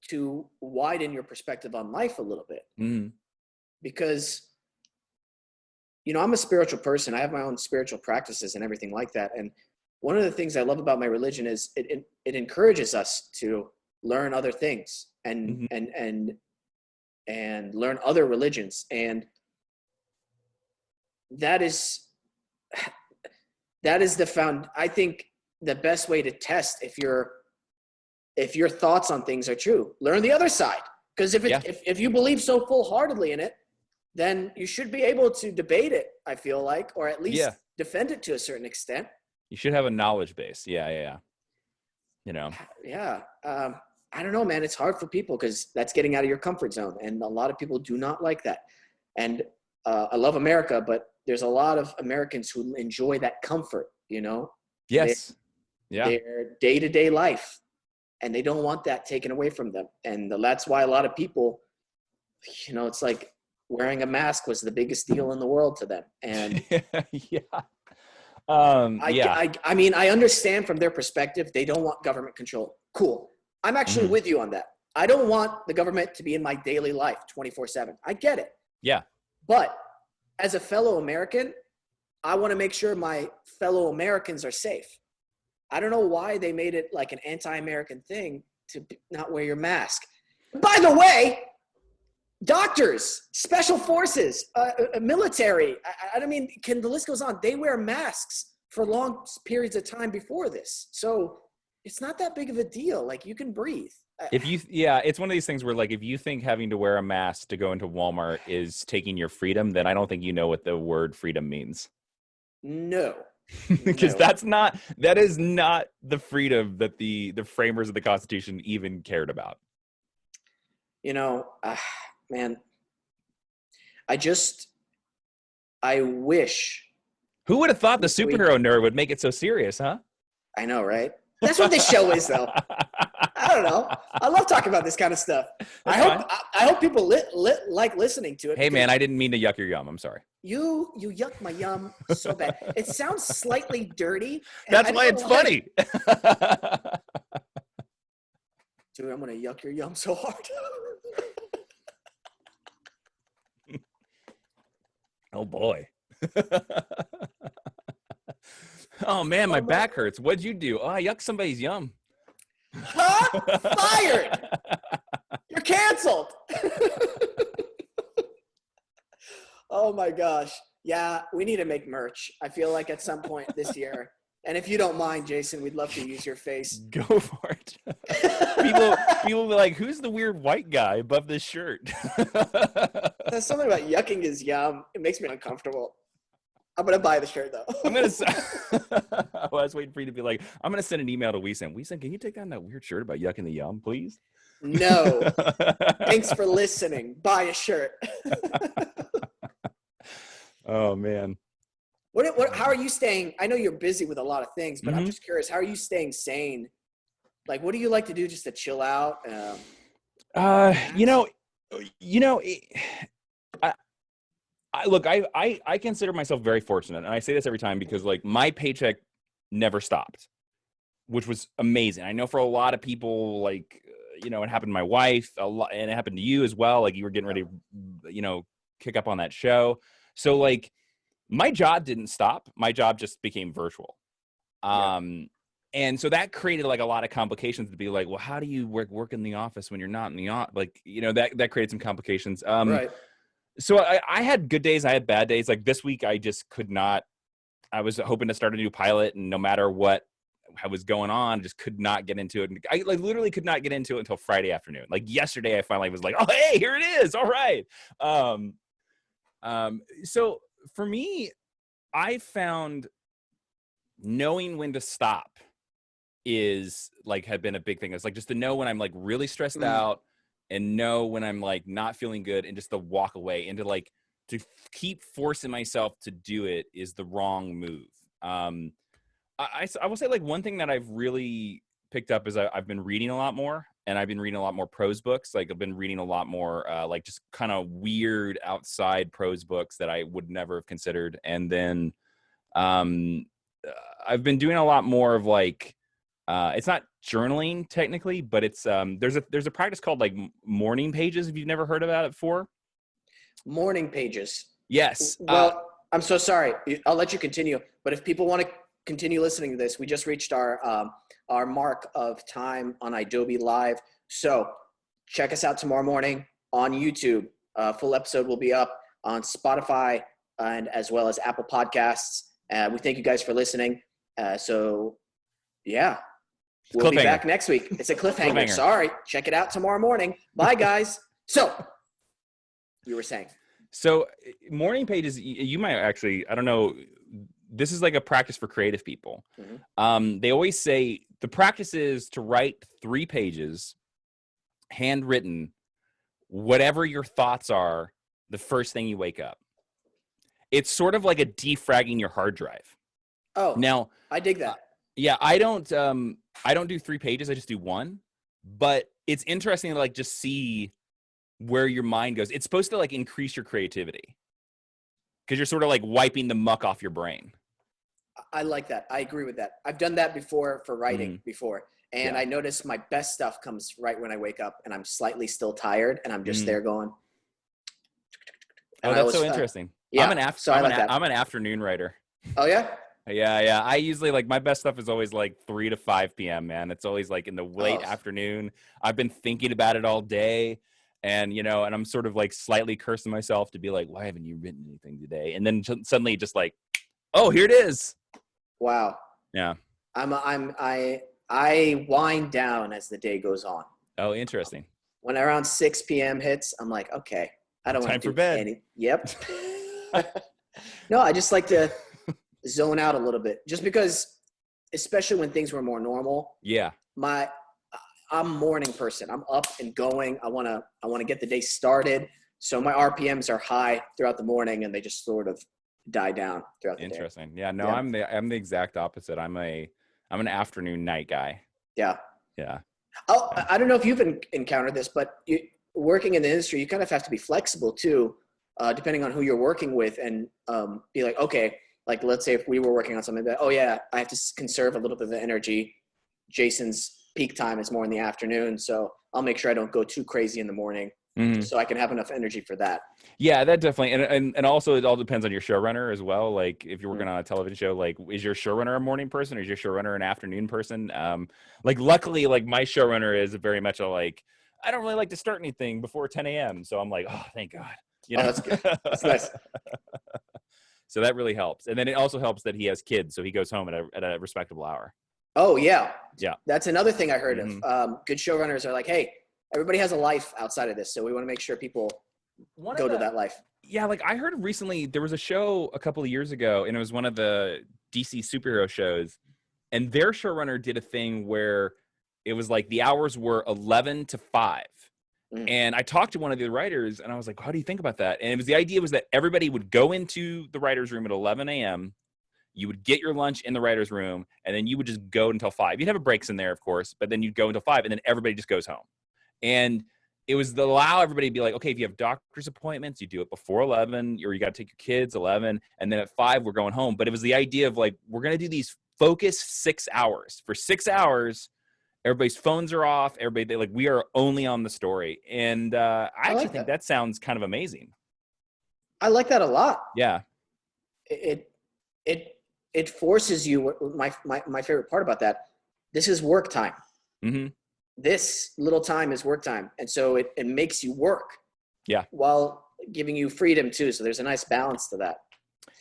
to widen your perspective on life a little bit? Mm-hmm. Because, you know, I'm a spiritual person. I have my own spiritual practices and everything like that. And one of the things I love about my religion is it encourages us to learn other things and learn other religions. And that is I think the best way to test if your thoughts on things are true. Learn the other side. Because if you believe so full-heartedly in it, then you should be able to debate it, I feel like, or at least defend it to a certain extent. You should have a knowledge base. Yeah. You know. Yeah. I don't know, man. It's hard for people because that's getting out of your comfort zone. And a lot of people do not like that. And I love America, but there's a lot of Americans who enjoy that comfort, you know? Yes. Their day-to-day life. And they don't want that taken away from them. And that's why a lot of people, you know, it's like wearing a mask was the biggest deal in the world to them. And I mean, I understand from their perspective, they don't want government control. Cool. I'm actually with you on that. I don't want the government to be in my daily life 24/7. I get it. Yeah. But as a fellow American, I want to make sure my fellow Americans are safe. I don't know why they made it like an anti-American thing to not wear your mask. By the way, doctors, special forces, military, I mean, the list goes on. They wear masks for long periods of time before this. So it's not that big of a deal. Like, you can breathe. It's one of these things where, like, if you think having to wear a mask to go into Walmart is taking your freedom, then I don't think you know what the word freedom means. No. Because that is not the freedom that the framers of the Constitution even cared about. You know, man, I wish. Who would have thought the superhero nerd would make it so serious, huh? I know, right? That's what this show is, though. I don't know. I love talking about this kind of stuff. I hope people like listening to it. Hey, man, I didn't mean to yuck your yum. I'm sorry. You yuck my yum so bad. It sounds slightly dirty. That's why it's funny. Dude, I'm going to yuck your yum so hard. Oh, boy. Oh, man, my back hurts. What'd you do? Oh, I yucked somebody's yum. Huh? Fired. You're canceled. Oh, my gosh. Yeah, we need to make merch. I feel like at some point this year. And if you don't mind, Jason, we'd love to use your face. Go for it. People will be like, who's the weird white guy above this shirt? There's something about yucking his yum. It makes me uncomfortable. I'm going to buy the shirt, though. I was waiting for you to be like, I'm going to send an email to Wesam. Wesam, can you take down that weird shirt about yucking the yum, please? No. Thanks for listening. Buy a shirt. Oh, man. How are you staying? I know you're busy with a lot of things, but I'm just curious. How are you staying sane? Like, what do you like to do just to chill out? I consider myself very fortunate, and I say this every time because, like, my paycheck never stopped, which was amazing. I know for a lot of people, like, it happened to my wife a lot, and it happened to you as well. Like, you were getting ready to, kick up on that show. So, like, my job didn't stop. My job just became virtual. And so that created, like, a lot of complications to be like, well, how do you work in the office when you're not in the office? Like, that created some complications. Right. So I had good days. I had bad days. Like, this week, I just could not. I was hoping to start a new pilot, and no matter what was going on, just could not get into it. I literally could not get into it until Friday afternoon. Like, yesterday, I finally was like, oh, hey, here it is. All right. So for me, I found knowing when to stop had been a big thing. It's like just to know when I'm like really stressed out, and know when I'm like not feeling good, and just to walk away, and to like to keep forcing myself to do it is the wrong move. I will say, like, one thing that I've really picked up is I've been reading a lot more, and I've been reading a lot more prose books. Like, I've been reading a lot more like just kind of weird outside prose books that I would never have considered. And then I've been doing a lot more of like it's not journaling technically, but it's there's a practice called like morning pages. If you've never heard about it before. Morning pages. Yes. Well, I'm so sorry. I'll let you continue. But if people want to continue listening to this, we just reached our mark of time on Adobe Live. So check us out tomorrow morning on YouTube. Full episode will be up on Spotify and as well as Apple Podcasts. We thank you guys for listening. So yeah, we'll be back next week. It's a cliffhanger. Sorry. Check it out tomorrow morning. Bye, guys. So you were saying. So morning pages, you might actually, I don't know, this is like a practice for creative people. Mm-hmm. They always say the practice is to write 3 pages, handwritten, whatever your thoughts are, the first thing you wake up. It's sort of like a defragging your hard drive. Oh, now I dig that. Yeah, I don't do 3 pages. I just do 1, but it's interesting to like just see where your mind goes. It's supposed to like increase your creativity because you're sort of like wiping the muck off your brain. I like that. I agree with that. I've done that before for writing before. And I notice my best stuff comes right when I wake up and I'm slightly still tired and I'm just there going. Oh, that's so interesting. Yeah. I'm an afternoon writer. Oh yeah? Yeah. I usually like my best stuff is always like 3 to 5 p.m. man. It's always like in the late afternoon. I've been thinking about it all day. And, you know, and I'm sort of like slightly cursing myself to be like, why haven't you written anything today? And then suddenly just like, oh, here it is. Wow. Yeah. I wind down as the day goes on. Oh, interesting. When around 6 p.m. hits, I'm like, okay, I don't want to do bed. Yep. No, I just like to zone out a little bit just because, especially when things were more normal. Yeah. I'm a morning person. I'm up and going. I want to get the day started. So my RPMs are high throughout the morning and they just sort of die down throughout the day. Interesting. Yeah, no, yeah. I'm the exact opposite. I'm an afternoon night guy. Yeah. Yeah. Oh, I don't know if you've encountered this, but working in the industry, you kind of have to be flexible too, depending on who you're working with and be like, okay, like let's say if we were working on something that, oh yeah, I have to conserve a little bit of the energy. Jason's peak time is more in the afternoon, so I'll make sure I don't go too crazy in the morning so I can have enough energy for that. Yeah, that definitely. And also it all depends on your showrunner as well. Like if you're working on a television show, like is your showrunner a morning person or is your showrunner an afternoon person? Like luckily, like my showrunner is very much a like, I don't really like to start anything before 10 a.m. So I'm like, oh, thank God. You know? Oh, that's good. That's nice. So that really helps. And then it also helps that he has kids, so he goes home at a respectable hour. Oh, yeah. Yeah. That's another thing I heard of. Good showrunners are like, hey, everybody has a life outside of this, so we want to make sure people go to that life. Yeah, like I heard recently there was a show a couple of years ago, and it was one of the DC superhero shows, and their showrunner did a thing where it was like the hours were 11 to 5. And I talked to one of the writers, and I was like, how do you think about that? And the idea was that everybody would go into the writer's room at 11 a.m., you would get your lunch in the writer's room, and then you would just go until 5. You'd have a breaks in there, of course, but then you'd go until 5, and then everybody just goes home. And it was to allow everybody to be like, okay, if you have doctor's appointments, you do it before 11, or you got to take your kids 11, and then at 5, we're going home. But it was the idea of like, we're going to do these focused 6 hours. For 6 hours, everybody's phones are off. Everybody, like, we are only on the story. And I actually think that sounds kind of amazing. I like that a lot. Yeah. It forces you. My favorite part about that, this is work time. Mm-hmm. This little time is work time. And so it makes you work. Yeah. While giving you freedom too. So there's a nice balance to that.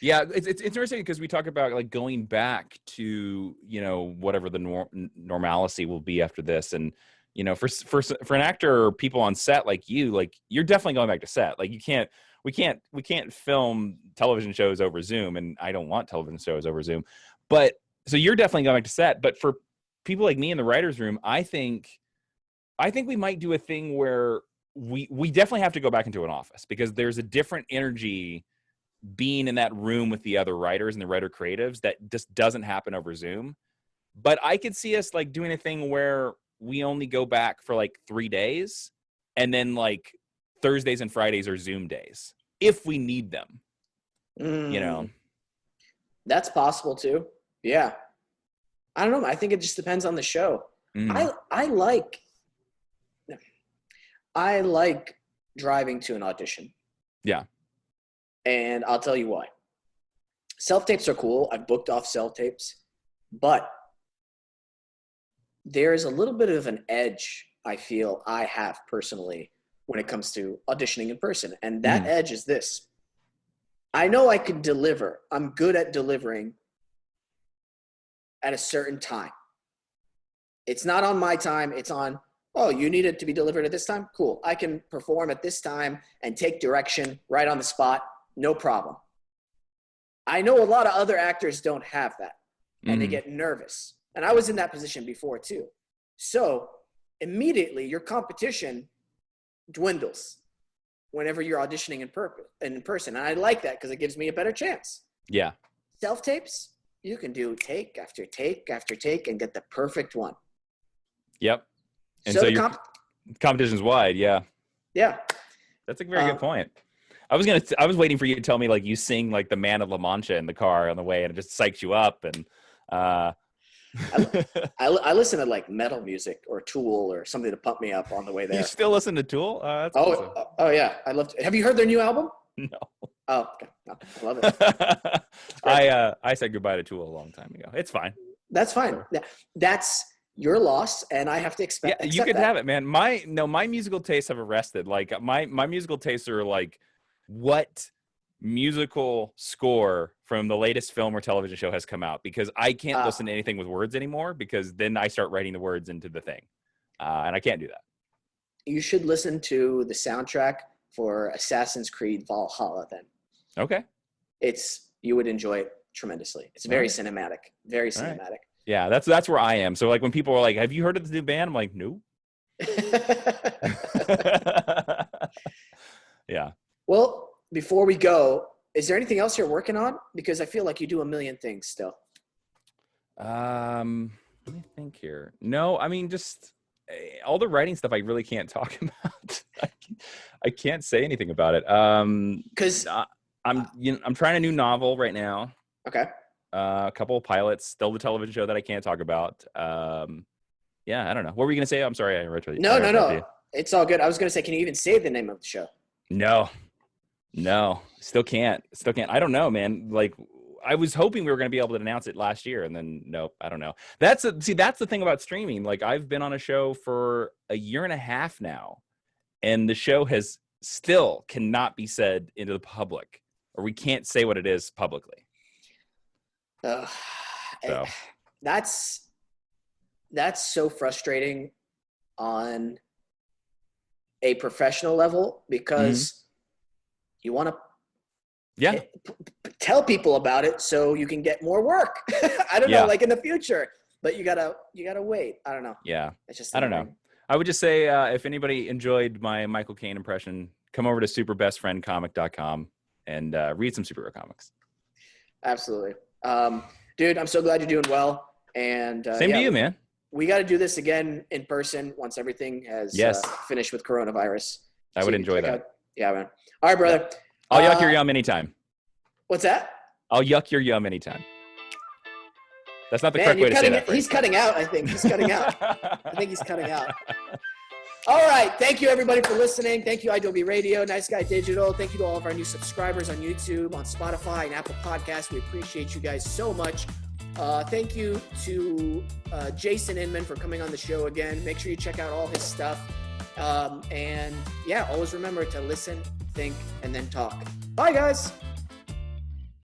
Yeah. It's interesting because we talk about like going back to, you know, whatever the normalcy will be after this. And, you know, for an actor or people on set like you're definitely going back to set. Like we can't film television shows over Zoom, and I don't want television shows over Zoom. But so you're definitely going back to set. But for people like me in the writer's room, I think we might do a thing where we definitely have to go back into an office, because there's a different energy being in that room with the other writers and the writer creatives that just doesn't happen over Zoom. But I could see us like doing a thing where we only go back for like 3 days, and then like Thursdays and Fridays are Zoom days if we need them. You know, that's possible too. Yeah. I don't know. I think it just depends on the show. I like driving to an audition. Yeah. And I'll tell you why. Self-tapes are cool. I've booked off self-tapes, but there is a little bit of an edge I feel I have personally when it comes to auditioning in person. And that edge is this. I know I can deliver. I'm good at delivering at a certain time. It's not on my time. It's on, oh, you need it to be delivered at this time? Cool. I can perform at this time and take direction right on the spot. No problem. I know a lot of other actors don't have that, and they get nervous. And I was in that position before too. So immediately your competition dwindles whenever you're auditioning in person. And I like that because it gives me a better chance. Yeah. Self-tapes, you can do take after take after take and get the perfect one. Yep. And so your competition's wide. Yeah. Yeah. That's a very good point. I was waiting for you to tell me like you sing like the Man of La Mancha in the car on the way, and it just psychs you up. And I listen to like metal music or Tool or something to pump me up on the way there. You still listen to Tool? That's awesome. Oh yeah, I love. Have you heard their new album? No. Oh, okay. No, I love it. I said goodbye to Tool a long time ago. It's fine. That's fine. Sure. That's your loss, and I have to expect. Yeah, you could have it, man. My musical tastes have arrested. Like my musical tastes are like, what musical score from the latest film or television show has come out, because I can't listen to anything with words anymore, because then I start writing the words into the thing, and I can't do that. You should listen to the soundtrack for Assassin's Creed Valhalla then. Okay. You would enjoy it tremendously. It's very cinematic, very cinematic. Right. Yeah, that's where I am. So like when people are like, have you heard of the new band? I'm like, no. Yeah. Well, before we go, is there anything else you're working on? Because I feel like you do a million things still. Let me think here. No, I mean, just all the writing stuff I really can't talk about. I can't say anything about it. Because I'm trying a new novel right now. Okay. A couple of pilots, still the television show that I can't talk about. Yeah, I don't know. What were you going to say? I'm sorry, I interrupted you. No. It's all good. I was going to say, can you even say the name of the show? No, still can't. I don't know, man. Like, I was hoping we were going to be able to announce it last year, and then nope, I don't know. That's the thing about streaming. Like, I've been on a show for a year and a half now, and the show has still cannot be said into the public, or we can't say what it is publicly. So that's so frustrating on a professional level, because you want to tell people about it so you can get more work. I don't know, like in the future, but you gotta wait. I don't know. Yeah. It's just, I don't know. I would just say, if anybody enjoyed my Michael Cain impression, come over to superbestfriendcomic.com and read some superhero comics. Absolutely. Dude, I'm so glad you're doing well. And same to you, man. We got to do this again in person once everything has finished with coronavirus. I would enjoy that. Yeah, man. All right, brother. I'll yuck your yum anytime. What's that? I'll yuck your yum anytime. That's not the correct way to say that. He's cutting out, I think. He's cutting out. I think he's cutting out. All right. Thank you, everybody, for listening. Thank you, Adobe Radio, Nice Guy Digital. Thank you to all of our new subscribers on YouTube, on Spotify, and Apple Podcasts. We appreciate you guys so much. Thank you to Jason Inman for coming on the show again. Make sure you check out all his stuff. And always remember to listen, think, and then talk. Bye, guys.